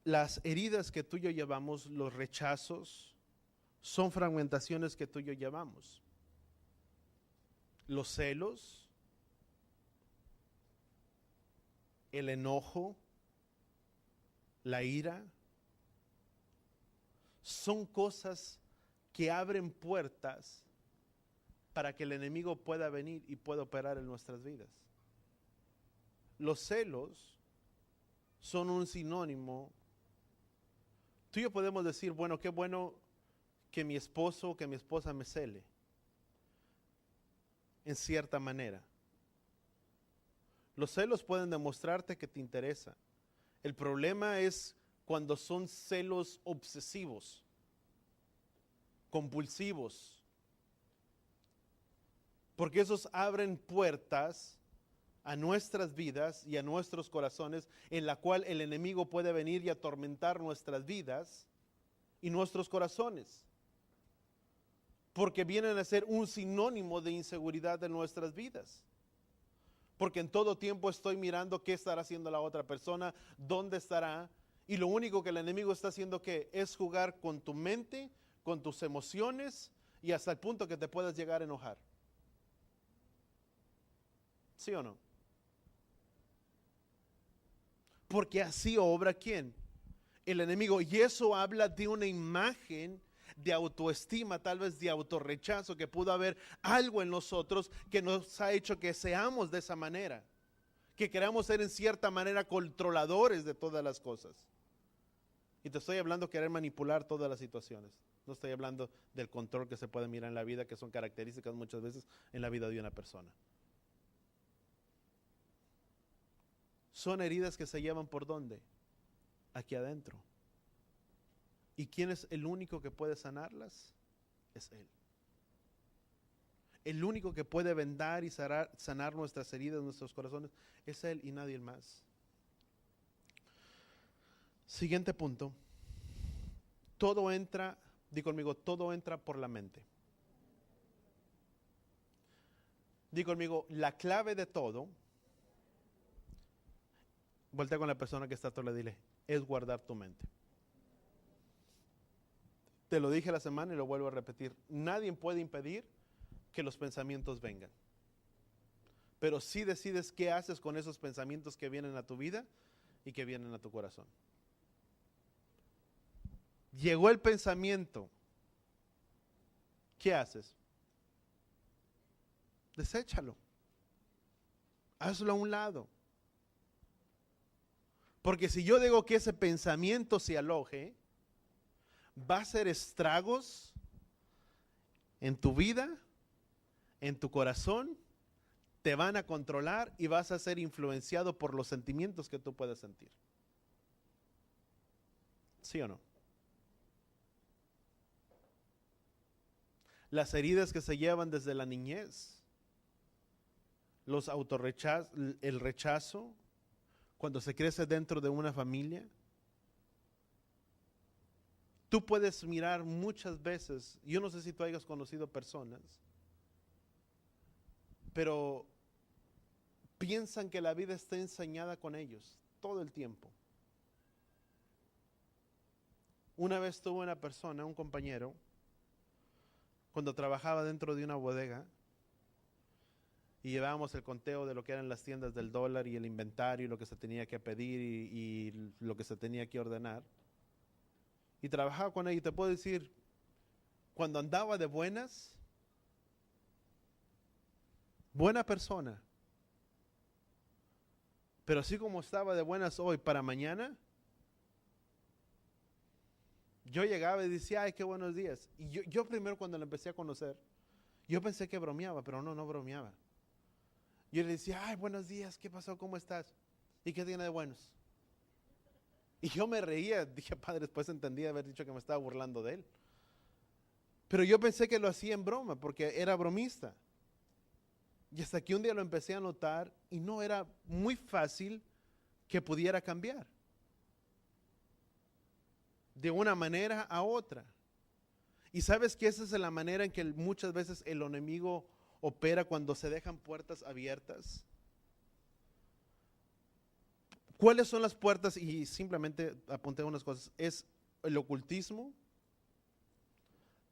Las heridas que tú y yo llevamos, los rechazos, son fragmentaciones que tú y yo llevamos. Los celos, el enojo, la ira, son cosas que abren puertas para que el enemigo pueda venir y pueda operar en nuestras vidas. Los celos son un sinónimo. Tú y yo podemos decir, bueno, qué bueno que mi esposo o que mi esposa me cele, en cierta manera. Los celos pueden demostrarte que te interesa. El problema es cuando son celos obsesivos, compulsivos, porque esos abren puertas a nuestras vidas y a nuestros corazones, en la cual el enemigo puede venir y atormentar nuestras vidas y nuestros corazones, porque vienen a ser un sinónimo de inseguridad de nuestras vidas. Porque en todo tiempo estoy mirando qué estará haciendo la otra persona, dónde estará, y lo único que el enemigo está haciendo que es jugar con tu mente, con tus emociones, y hasta el punto que te puedas llegar a enojar. ¿Sí o no? Porque así obra ¿quién? El enemigo. Y eso habla de una imagen de autoestima, tal vez de autorrechazo, que pudo haber algo en nosotros que nos ha hecho que seamos de esa manera, que queramos ser en cierta manera controladores de todas las cosas. Y te estoy hablando de querer manipular todas las situaciones. No estoy hablando del control que se puede mirar en la vida, que son características muchas veces en la vida de una persona. Son heridas que se llevan ¿por dónde? Aquí adentro. ¿Y quién es el único que puede sanarlas? Es Él. El único que puede vendar y sanar nuestras heridas, nuestros corazones, es Él y nadie más. Siguiente punto. Todo entra, di conmigo, todo entra por la mente. Di conmigo, la clave de todo, voltea con la persona que está a tu lado y dile, es guardar tu mente. Te lo dije la semana y lo vuelvo a repetir. Nadie puede impedir que los pensamientos vengan. Pero sí decides qué haces con esos pensamientos que vienen a tu vida y que vienen a tu corazón. Llegó el pensamiento. ¿Qué haces? Deséchalo. Hazlo a un lado. Porque si yo digo que ese pensamiento se aloje, va a hacer estragos en tu vida, en tu corazón, te van a controlar y vas a ser influenciado por los sentimientos que tú puedas sentir. ¿Sí o no? las heridas que se llevan desde la niñez, el rechazo cuando se crece dentro de una familia. Tú puedes mirar muchas veces, yo no sé si tú hayas conocido personas, pero piensan que la vida está ensañada con ellos todo el tiempo. Una vez tuve una persona, un compañero, cuando trabajaba dentro de una bodega y llevábamos el conteo de lo que eran las tiendas del dólar y el inventario y lo que se tenía que pedir y lo que se tenía que ordenar. Y trabajaba con él y te puedo decir, cuando andaba de buenas, buena persona, pero así como estaba de buenas hoy para mañana, yo llegaba y decía, ay, qué buenos días. Y yo primero cuando lo empecé a conocer, yo pensé que bromeaba, pero no bromeaba. Yo le decía, ay, buenos días, ¿qué pasó? ¿Cómo estás? ¿Y qué tiene de buenos? Y yo me reía, dije, padre, después entendí de haber dicho que me estaba burlando de él. Pero yo pensé que lo hacía en broma, porque era bromista. Y hasta que un día lo empecé a notar y no era muy fácil que pudiera cambiar de una manera a otra. Y sabes que esa es la manera en que muchas veces el enemigo opera cuando se dejan puertas abiertas. ¿Cuáles son las puertas? Y simplemente apunté unas cosas. Es el ocultismo,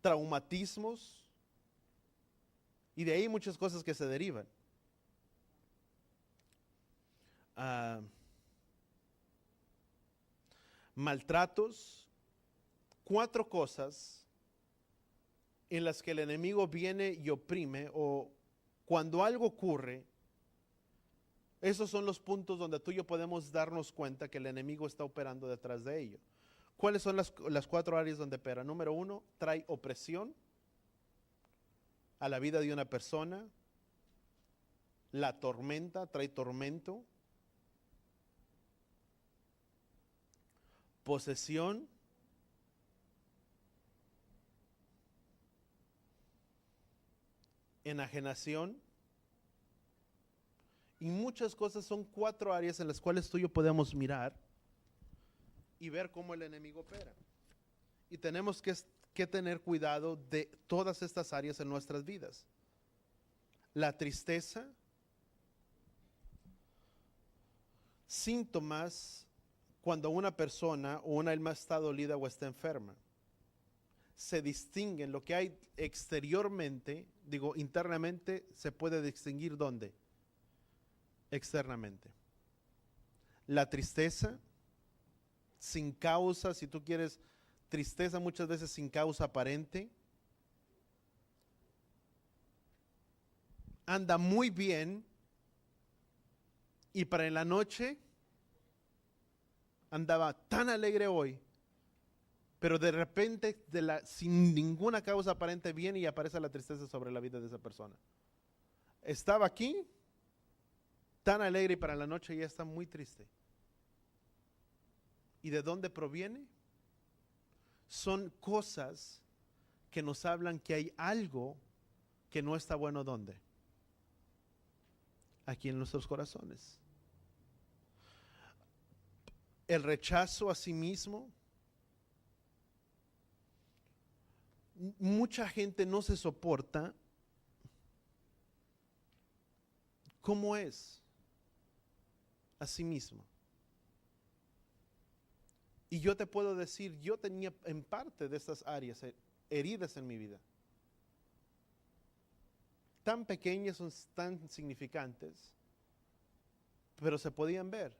traumatismos, y de ahí muchas cosas que se derivan. Maltratos, 4 cosas en las que el enemigo viene y oprime, o cuando algo ocurre, esos son los puntos donde tú y yo podemos darnos cuenta que el enemigo está operando detrás de ello. ¿Cuáles son las 4 áreas donde opera? Número 1, trae opresión a la vida de una persona. La tormenta, trae tormento. Posesión. Enajenación. Y muchas cosas. Son 4 áreas en las cuales tú y yo podemos mirar y ver cómo el enemigo opera. Y tenemos que tener cuidado de todas estas áreas en nuestras vidas. La tristeza, síntomas cuando una persona o una alma está dolida o está enferma. Se distinguen lo que hay exteriormente, internamente se puede distinguir ¿dónde? Externamente. La tristeza, sin causa, si tú quieres, tristeza muchas veces sin causa aparente. Anda muy bien y para en la noche andaba tan alegre hoy, pero de repente sin ninguna causa aparente viene y aparece la tristeza sobre la vida de esa persona. Estaba aquí tan alegre y para la noche ya está muy triste. ¿Y de dónde proviene? Son cosas que nos hablan que hay algo que no está bueno. ¿Dónde? Aquí en nuestros corazones. El rechazo a sí mismo. Mucha gente no se soporta cómo es a sí mismo. Y yo te puedo decir, yo tenía en parte de estas áreas heridas en mi vida. Tan pequeñas, son tan significantes, pero se podían ver.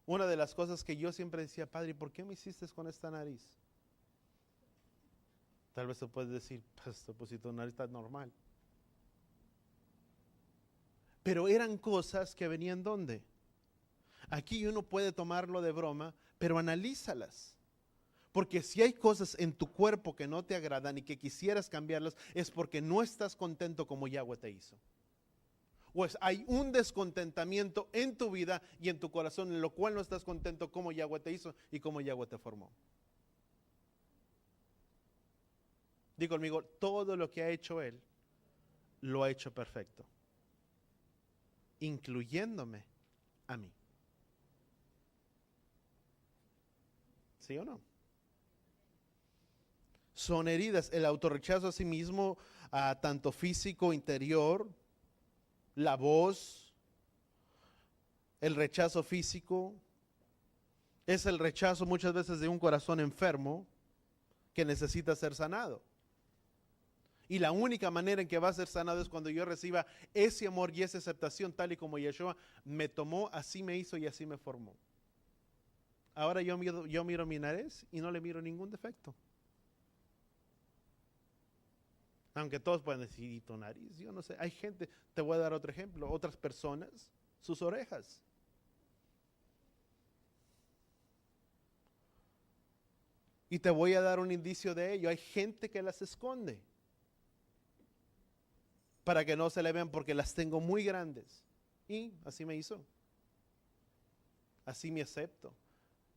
Una de las cosas que yo siempre decía, padre, ¿por qué me hiciste con esta nariz? Tal vez te puedes decir, pues tu nariz está normal. Pero eran cosas que venían ¿dónde? Aquí uno puede tomarlo de broma, pero analízalas. Porque si hay cosas en tu cuerpo que no te agradan y que quisieras cambiarlas, es porque no estás contento como Yahweh te hizo. Pues hay un descontentamiento en tu vida y en tu corazón, en lo cual no estás contento como Yahweh te hizo y como Yahweh te formó. Digo conmigo, todo lo que ha hecho Él, lo ha hecho perfecto, incluyéndome a mí. ¿Sí o no? Son heridas, el autorrechazo a sí mismo, tanto físico, interior, la voz, el rechazo físico, es el rechazo muchas veces de un corazón enfermo que necesita ser sanado. Y la única manera en que va a ser sanado es cuando yo reciba ese amor y esa aceptación tal y como Yeshua me tomó, así me hizo y así me formó. Ahora yo miro mi nariz y no le miro ningún defecto. Aunque todos pueden decir, ¿y tu nariz? Yo no sé. Hay gente, te voy a dar otro ejemplo, otras personas, sus orejas. Y te voy a dar un indicio de ello. Hay gente que las esconde para que no se le vean porque las tengo muy grandes. Y así me hizo. Así me acepto.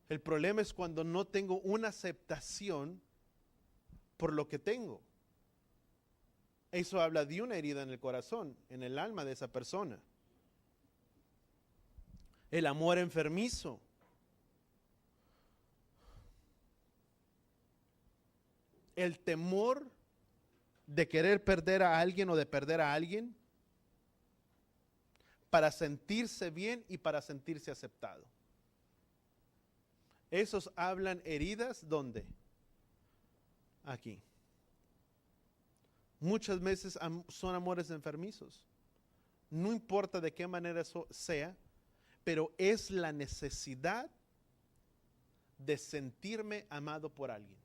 El problema es cuando no tengo una aceptación por lo que tengo. Eso habla de una herida en el corazón, en el alma de esa persona. El amor enfermizo. El temor de querer perder a alguien o de perder a alguien para sentirse bien y para sentirse aceptado. Esos hablan heridas, ¿dónde? Aquí. Muchas veces son amores enfermizos. No importa de qué manera eso sea, pero es la necesidad de sentirme amado por alguien.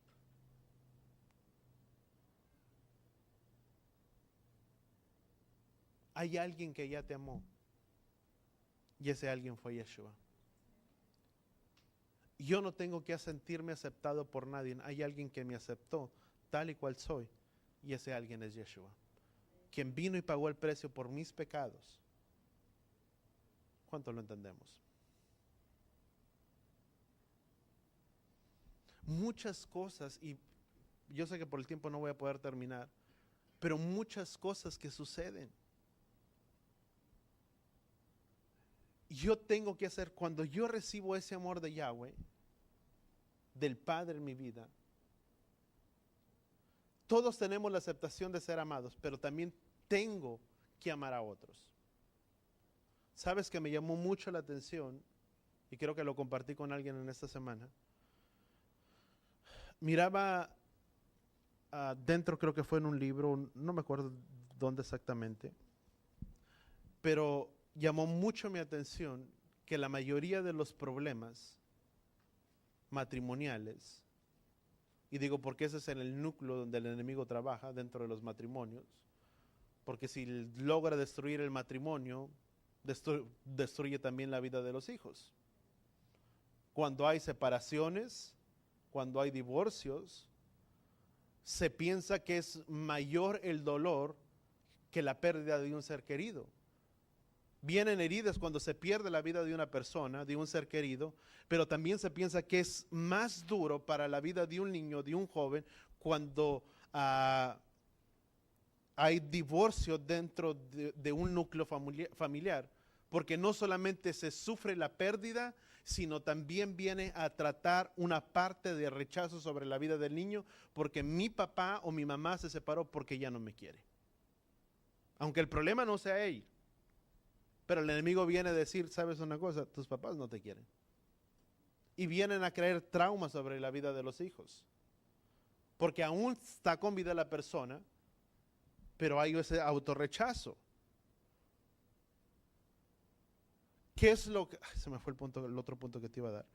Hay alguien que ya te amó y ese alguien fue Yeshua. Yo no tengo que sentirme aceptado por nadie. Hay alguien que me aceptó tal y cual soy y ese alguien es Yeshua, quien vino y pagó el precio por mis pecados. ¿Cuánto lo entendemos? Muchas cosas, y yo sé que por el tiempo no voy a poder terminar, pero muchas cosas que suceden. Yo tengo que hacer, cuando yo recibo ese amor de Yahweh, del Padre en mi vida, todos tenemos la aceptación de ser amados, pero también tengo que amar a otros. ¿Sabes que me llamó mucho la atención? Y creo que lo compartí con alguien en esta semana. Miraba dentro, creo que fue en un libro, no me acuerdo dónde exactamente, pero llamó mucho mi atención que la mayoría de los problemas matrimoniales, y digo porque ese es en el núcleo donde el enemigo trabaja, dentro de los matrimonios, porque si logra destruir el matrimonio, destruye también la vida de los hijos. Cuando hay separaciones, cuando hay divorcios, se piensa que es mayor el dolor que la pérdida de un ser querido. Vienen heridas cuando se pierde la vida de una persona, de un ser querido, pero también se piensa que es más duro para la vida de un niño, de un joven, cuando hay divorcio dentro de un núcleo familiar, porque no solamente se sufre la pérdida, sino también viene a tratar una parte de rechazo sobre la vida del niño, porque mi papá o mi mamá se separó porque ya no me quiere. Aunque el problema no sea él. Pero el enemigo viene a decir, ¿sabes una cosa? Tus papás no te quieren. Y vienen a crear traumas sobre la vida de los hijos. Porque aún está con vida la persona, pero hay ese autorrechazo. ¿Qué es lo que... se me fue el otro punto que te iba a dar.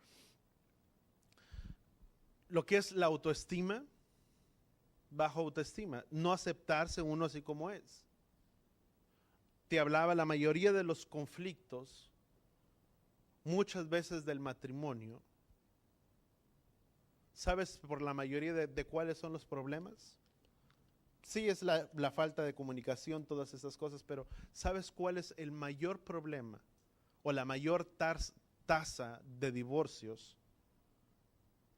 Lo que es la autoestima, bajo autoestima, no aceptarse uno así como es. Te hablaba, la mayoría de los conflictos, muchas veces del matrimonio, ¿sabes por la mayoría de cuáles son los problemas? Sí, es la falta de comunicación, todas esas cosas, pero ¿sabes cuál es el mayor problema o la mayor tasa de divorcios?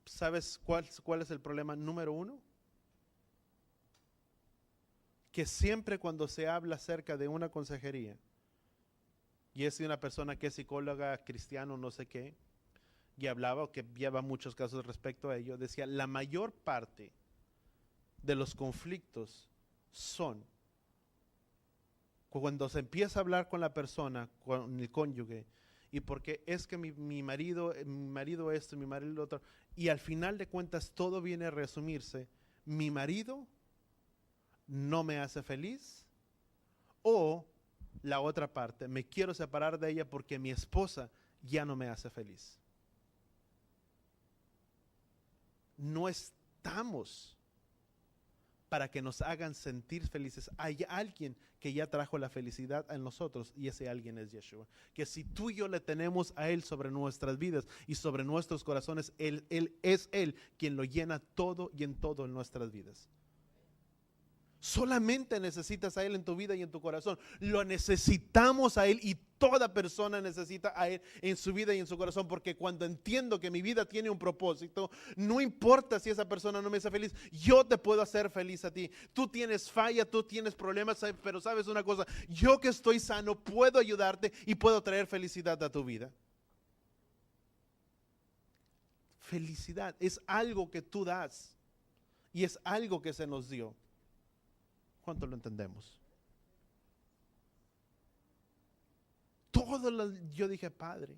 ¿Sabes cuál es el problema número uno? que siempre cuando se habla acerca de una consejería, y es de una persona que es psicóloga, cristiano, no sé qué, y hablaba, o que lleva muchos casos respecto a ello, decía, la mayor parte de los conflictos son cuando se empieza a hablar con la persona, con el cónyuge, y porque es que mi marido esto, mi marido lo otro, y al final de cuentas todo viene a resumirse, mi marido no me hace feliz, o la otra parte, me quiero separar de ella porque mi esposa ya no me hace feliz. No estamos para que nos hagan sentir felices. Hay alguien que ya trajo la felicidad en nosotros, y ese alguien es Yeshua. Que si tú y yo le tenemos a Él sobre nuestras vidas y sobre nuestros corazones, Él es Él quien lo llena todo y en todo en nuestras vidas. Solamente necesitas a Él en tu vida y en tu corazón. Lo necesitamos a Él, y toda persona necesita a Él en su vida y en su corazón, porque cuando entiendo que mi vida tiene un propósito, no importa si esa persona no me hace feliz, yo te puedo hacer feliz a ti. Tú tienes falla, tú tienes problemas, pero sabes una cosa, yo que estoy sano puedo ayudarte y puedo traer felicidad a tu vida. Felicidad es algo que tú das y es algo que se nos dio. ¿Cuánto lo entendemos? Yo dije, Padre.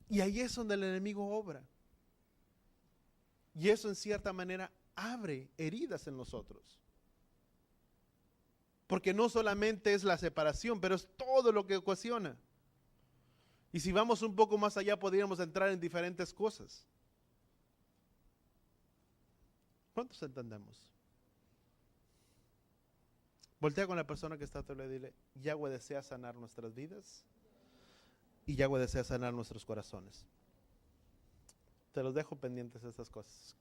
Y ahí es donde el enemigo obra. Y eso en cierta manera abre heridas en nosotros. Porque no solamente es la separación, pero es todo lo que ocasiona. Y si vamos un poco más allá, podríamos entrar en diferentes cosas. ¿Cuántos entendemos? Voltea con la persona que está a tu lado y dile, Yahweh desea sanar nuestras vidas y Yahweh desea sanar nuestros corazones. Te los dejo pendientes estas cosas.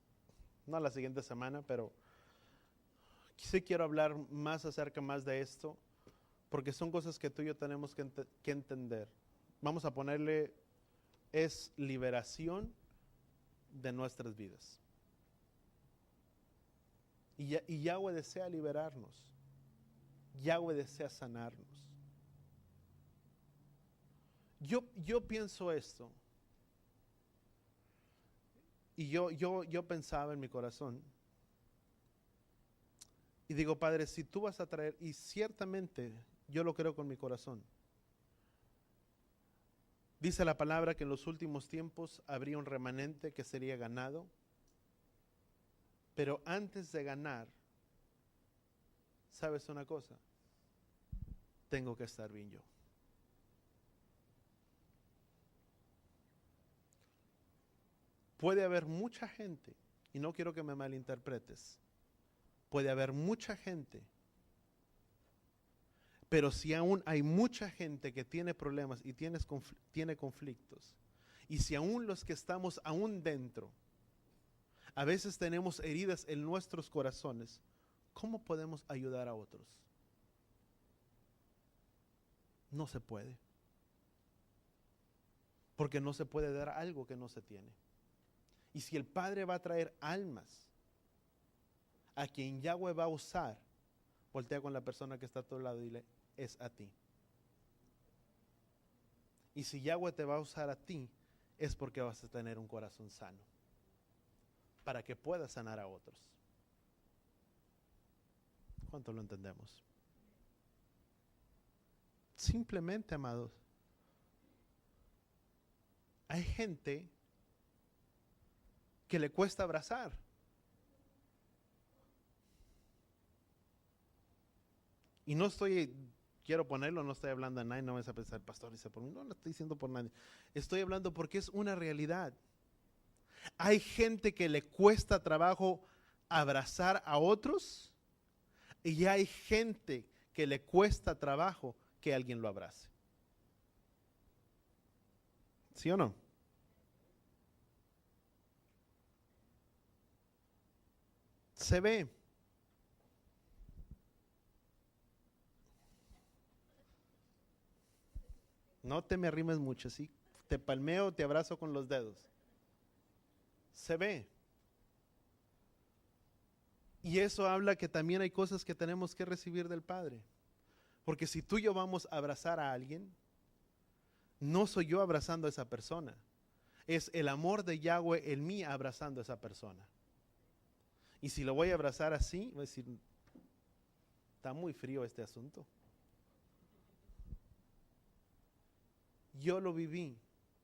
No la siguiente semana, pero sí quiero hablar más acerca más de esto, porque son cosas que tú y yo tenemos que entender. Vamos a ponerle, es liberación de nuestras vidas. Y Yahweh desea liberarnos. Yahweh desea sanarnos. Yo pienso esto. Y yo pensaba en mi corazón. Y digo, Padre, si tú vas a traer, y ciertamente yo lo creo con mi corazón. Dice la palabra que en los últimos tiempos habría un remanente que sería ganado. Pero antes de ganar, ¿sabes una cosa? Tengo que estar bien yo. Puede haber mucha gente, y no quiero que me malinterpretes, puede haber mucha gente, pero si aún hay mucha gente que tiene problemas y tiene conflictos, y si aún los que estamos aún dentro, a veces tenemos heridas en nuestros corazones, ¿cómo podemos ayudar a otros? No se puede. Porque no se puede dar algo que no se tiene. Y si el Padre va a traer almas a quien Yahweh va a usar, voltea con la persona que está a tu lado y dile, es a ti. Y si Yahweh te va a usar a ti, es porque vas a tener un corazón sano, para que puedas sanar a otros. ¿Cuánto lo entendemos? Simplemente, amados, hay gente que le cuesta abrazar. Y quiero ponerlo, no estoy hablando a nadie, no vas a pensar, pastor dice por mí, no lo estoy diciendo por nadie. Estoy hablando porque es una realidad. Hay gente que le cuesta trabajo abrazar a otros y hay gente que le cuesta trabajo que alguien lo abrace. ¿Sí o no? Se ve. No te me arrimes mucho, ¿sí? Te palmeo, te abrazo con los dedos. Se ve. Y eso habla que también hay cosas que tenemos que recibir del Padre. Porque si tú y yo vamos a abrazar a alguien, no soy yo abrazando a esa persona. Es el amor de Yahweh en mí abrazando a esa persona. Y si lo voy a abrazar así, voy a decir, está muy frío este asunto. Yo lo viví.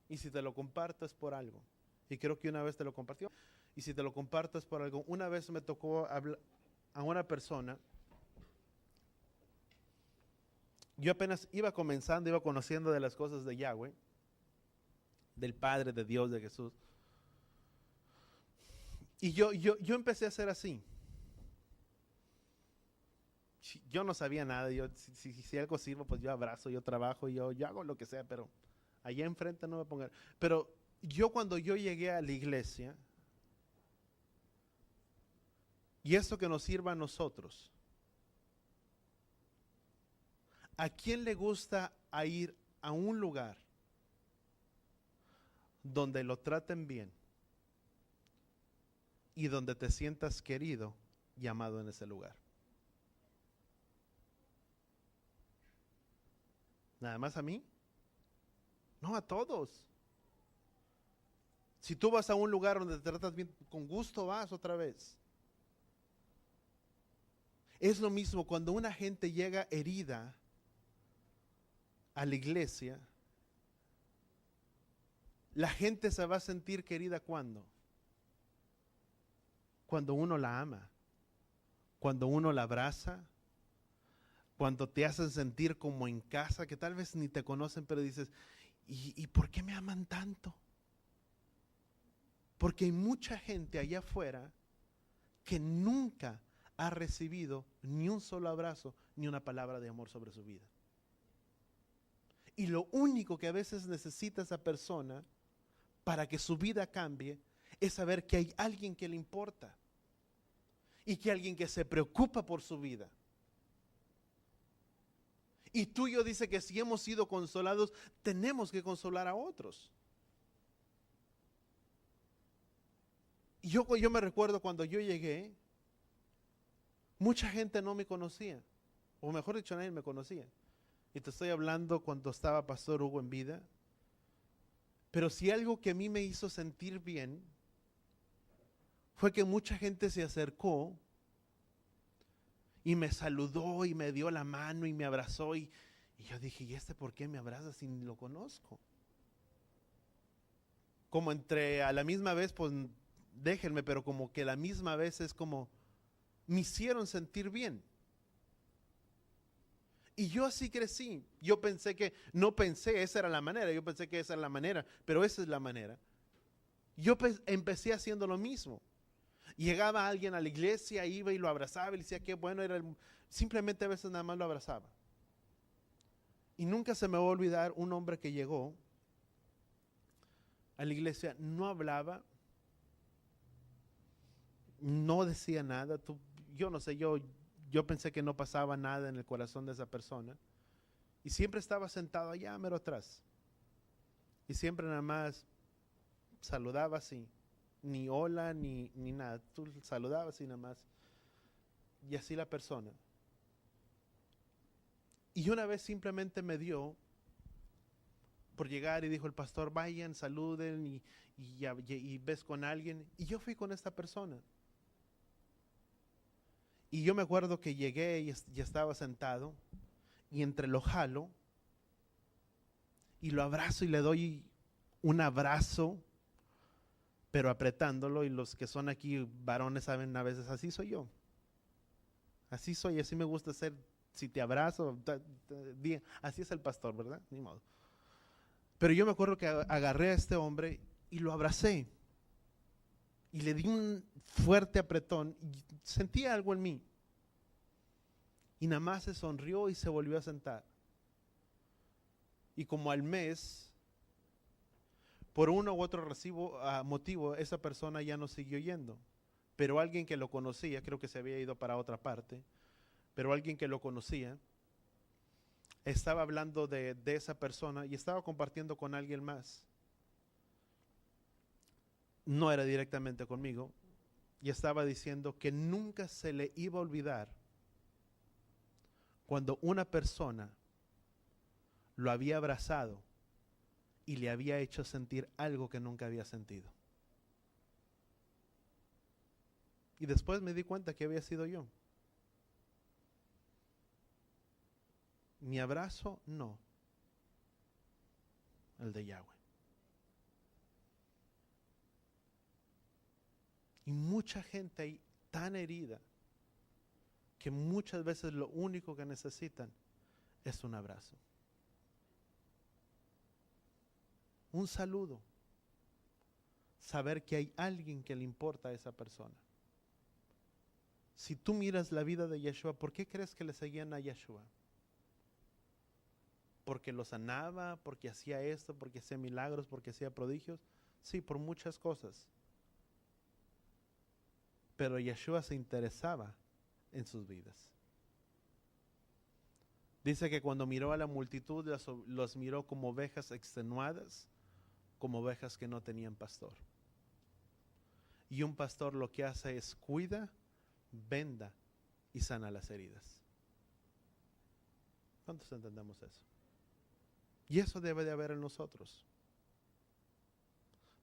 Y si te lo comparto es por algo. Y creo que una vez te lo compartió. Y si te lo comparto es por algo. Una vez me tocó hablar a una persona. Yo apenas iba comenzando, iba conociendo de las cosas de Yahweh, del Padre, de Dios, de Jesús. Y yo empecé a hacer así. Yo no sabía nada. Si algo sirvo, pues yo abrazo, yo trabajo, yo hago lo que sea, pero allá enfrente no me pongan. Pero cuando yo llegué a la iglesia, y esto que nos sirva a nosotros, ¿a quién le gusta ir a un lugar donde lo traten bien y donde te sientas querido y amado en ese lugar? ¿Nada más a mí? No, a todos. Si tú vas a un lugar donde te tratas bien, con gusto vas otra vez. Es lo mismo cuando una gente llega herida a la iglesia, la gente se va a sentir querida ¿cuándo? Cuando uno la ama, cuando uno la abraza, cuando te hacen sentir como en casa, que tal vez ni te conocen, pero dices, ¿y por qué me aman tanto? Porque hay mucha gente allá afuera que nunca ha recibido ni un solo abrazo, ni una palabra de amor sobre su vida. Y lo único que a veces necesita esa persona para que su vida cambie es saber que hay alguien que le importa y que hay alguien que se preocupa por su vida. Y tú y yo dice que si hemos sido consolados, tenemos que consolar a otros. Y yo me recuerdo cuando yo llegué, mucha gente no me conocía, o mejor dicho, nadie me conocía. Y te estoy hablando cuando estaba Pastor Hugo en vida. Pero si algo que a mí me hizo sentir bien fue que mucha gente se acercó y me saludó y me dio la mano y me abrazó y yo dije, ¿y este por qué me abraza si ni lo conozco? Como entre a la misma vez, pues déjenme, pero como que a la misma vez es como me hicieron sentir bien. Y yo así crecí. Yo pensé que, no pensé, esa era la manera, yo pensé que esa era la manera, pero esa es la manera. Yo empecé haciendo lo mismo. Llegaba alguien a la iglesia, iba y lo abrazaba y le decía que bueno, simplemente a veces nada más lo abrazaba. Y nunca se me va a olvidar un hombre que llegó a la iglesia, no hablaba, no decía nada, yo no sé, yo pensé que no pasaba nada en el corazón de esa persona. Y siempre estaba sentado allá, mero atrás. Y siempre nada más saludaba así. Ni hola, ni nada. Tú saludabas así nada más. Y así la persona. Y una vez simplemente me dio por llegar y dijo el pastor, vayan, saluden y ves con alguien. Y yo fui con esta persona. Y yo me acuerdo que llegué y estaba sentado y entre lo jalo y lo abrazo y le doy un abrazo, pero apretándolo, y los que son aquí varones saben a veces, así soy yo. Así soy, así me gusta ser, si te abrazo, bien, así es el pastor, ¿verdad? Ni modo. Pero yo me acuerdo que agarré a este hombre y lo abracé. Y le di un fuerte apretón y sentí algo en mí. Y nada más se sonrió y se volvió a sentar. Y como al mes, por uno u otro motivo, esa persona ya no siguió yendo. Pero alguien que lo conocía, creo que se había ido para otra parte, pero alguien que lo conocía, estaba hablando de esa persona y estaba compartiendo con alguien más. No era directamente conmigo. y estaba diciendo que nunca se le iba a olvidar cuando una persona lo había abrazado y le había hecho sentir algo que nunca había sentido. Y después me di cuenta que había sido yo. Mi abrazo, no. El de Yahweh. Y mucha gente ahí tan herida que muchas veces lo único que necesitan es un abrazo. Un saludo. Saber que hay alguien que le importa a esa persona. Si tú miras la vida de Yeshua, ¿por qué crees que le seguían a Yeshua? ¿Porque lo sanaba? ¿Porque hacía esto? ¿Porque hacía milagros? ¿Porque hacía prodigios? Sí, por muchas cosas. Pero Yeshua se interesaba en sus vidas. Dice que cuando miró a la multitud, los miró como ovejas extenuadas, como ovejas que no tenían pastor. Y un pastor lo que hace es cuida, venda y sana las heridas. ¿Cuántos entendemos eso? Y eso debe de haber en nosotros.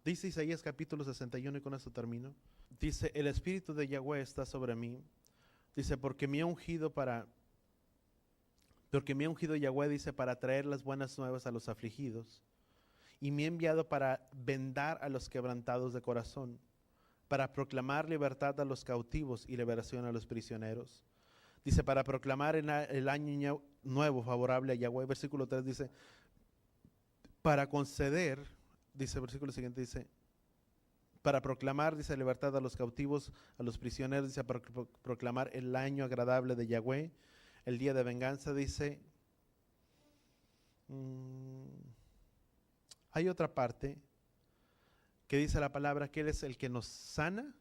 Dice Isaías capítulo 61, y con esto termino. Dice, el Espíritu de Yahweh está sobre mí. Dice, porque me ha ungido Yahweh, dice, para traer las buenas nuevas a los afligidos. Y me ha enviado para vendar a los quebrantados de corazón, para proclamar libertad a los cautivos y liberación a los prisioneros. Dice, para proclamar el año nuevo favorable a Yahweh. Versículo 3 dice, para conceder, dice el versículo siguiente, dice, para proclamar, dice, libertad a los cautivos, a los prisioneros, dice, para proclamar el año agradable de Yahweh, el día de venganza, dice. Hay otra parte que dice la palabra que Él es el que nos sana,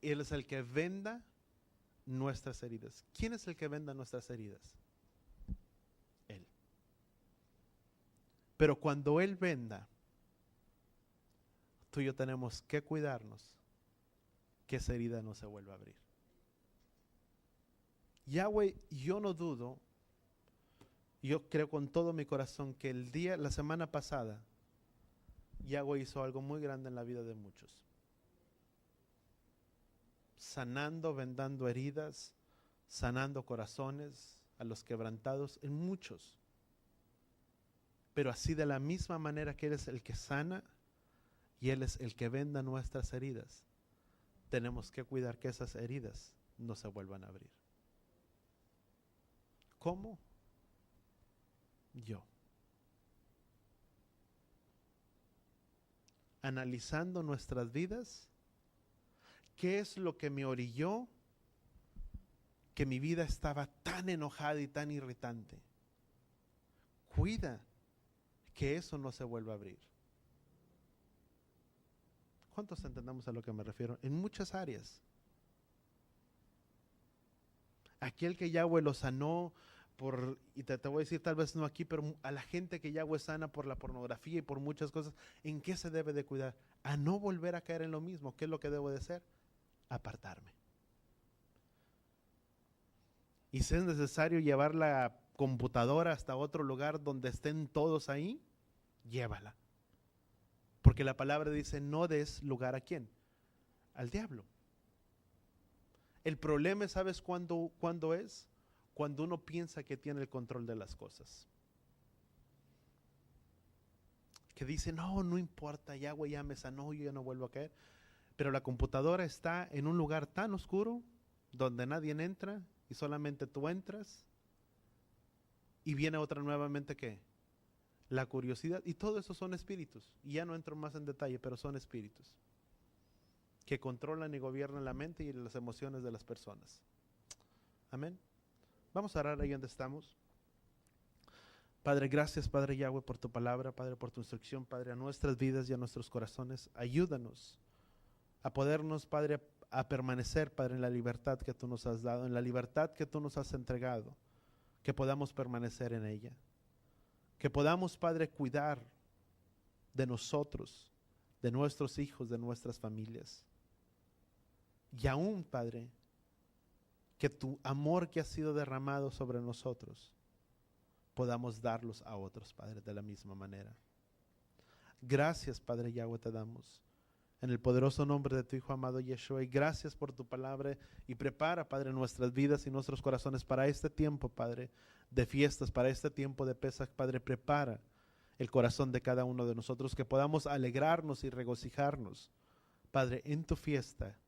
Él es el que venda nuestras heridas. ¿Quién es el que venda nuestras heridas? Él. Pero cuando Él venda, tú y yo tenemos que cuidarnos que esa herida no se vuelva a abrir. Yahweh, yo no dudo, yo creo con todo mi corazón que la semana pasada, Yahweh hizo algo muy grande en la vida de muchos. Sanando, vendando heridas, sanando corazones a los quebrantados, en muchos. Pero así de la misma manera que Él es el que sana y Él es el que venda nuestras heridas, tenemos que cuidar que esas heridas no se vuelvan a abrir. ¿Cómo? Yo. Analizando nuestras vidas, ¿qué es lo que me orilló que mi vida estaba tan enojada y tan irritante? Cuida que eso no se vuelva a abrir. ¿Cuántos entendemos a lo que me refiero? En muchas áreas. Aquel que Yahweh lo sanó y te voy a decir tal vez no aquí, pero a la gente que Yahweh sana por la pornografía y por muchas cosas, ¿en qué se debe de cuidar? A no volver a caer en lo mismo. ¿Qué es lo que debo de hacer? Apartarme. Y si es necesario llevar la computadora hasta otro lugar donde estén todos ahí, llévala. Porque la palabra dice, no des lugar ¿a quién? Al diablo. El problema, ¿sabes cuándo es? Cuando uno piensa que tiene el control de las cosas. Que dice, no importa, Yahweh ya me sanó, yo ya no vuelvo a caer. Pero la computadora está en un lugar tan oscuro, donde nadie entra, y solamente tú entras, y viene otra nuevamente, ¿qué? La curiosidad, y todo eso son espíritus, y ya no entro más en detalle, pero son espíritus que controlan y gobiernan la mente y las emociones de las personas. Amén. Vamos a orar ahí donde estamos. Padre, gracias, Padre Yahweh, por tu palabra, Padre, por tu instrucción, Padre, a nuestras vidas y a nuestros corazones. Ayúdanos a podernos, Padre, a permanecer, Padre, en la libertad que tú nos has dado, en la libertad que tú nos has entregado, que podamos permanecer en ella. Que podamos, Padre, cuidar de nosotros, de nuestros hijos, de nuestras familias. Y aún, Padre, que tu amor que ha sido derramado sobre nosotros, podamos darlos a otros, Padre, de la misma manera. Gracias, Padre Yahweh, te damos. En el poderoso nombre de tu Hijo amado Yeshua. Y gracias por tu palabra. Y prepara, Padre, nuestras vidas y nuestros corazones para este tiempo, Padre, de fiestas, para este tiempo de Pesaj. Padre, prepara el corazón de cada uno de nosotros, que podamos alegrarnos y regocijarnos, Padre, en tu fiesta,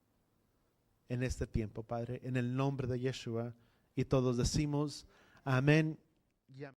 en este tiempo, Padre, en el nombre de Yeshua. Y todos decimos amén y amén.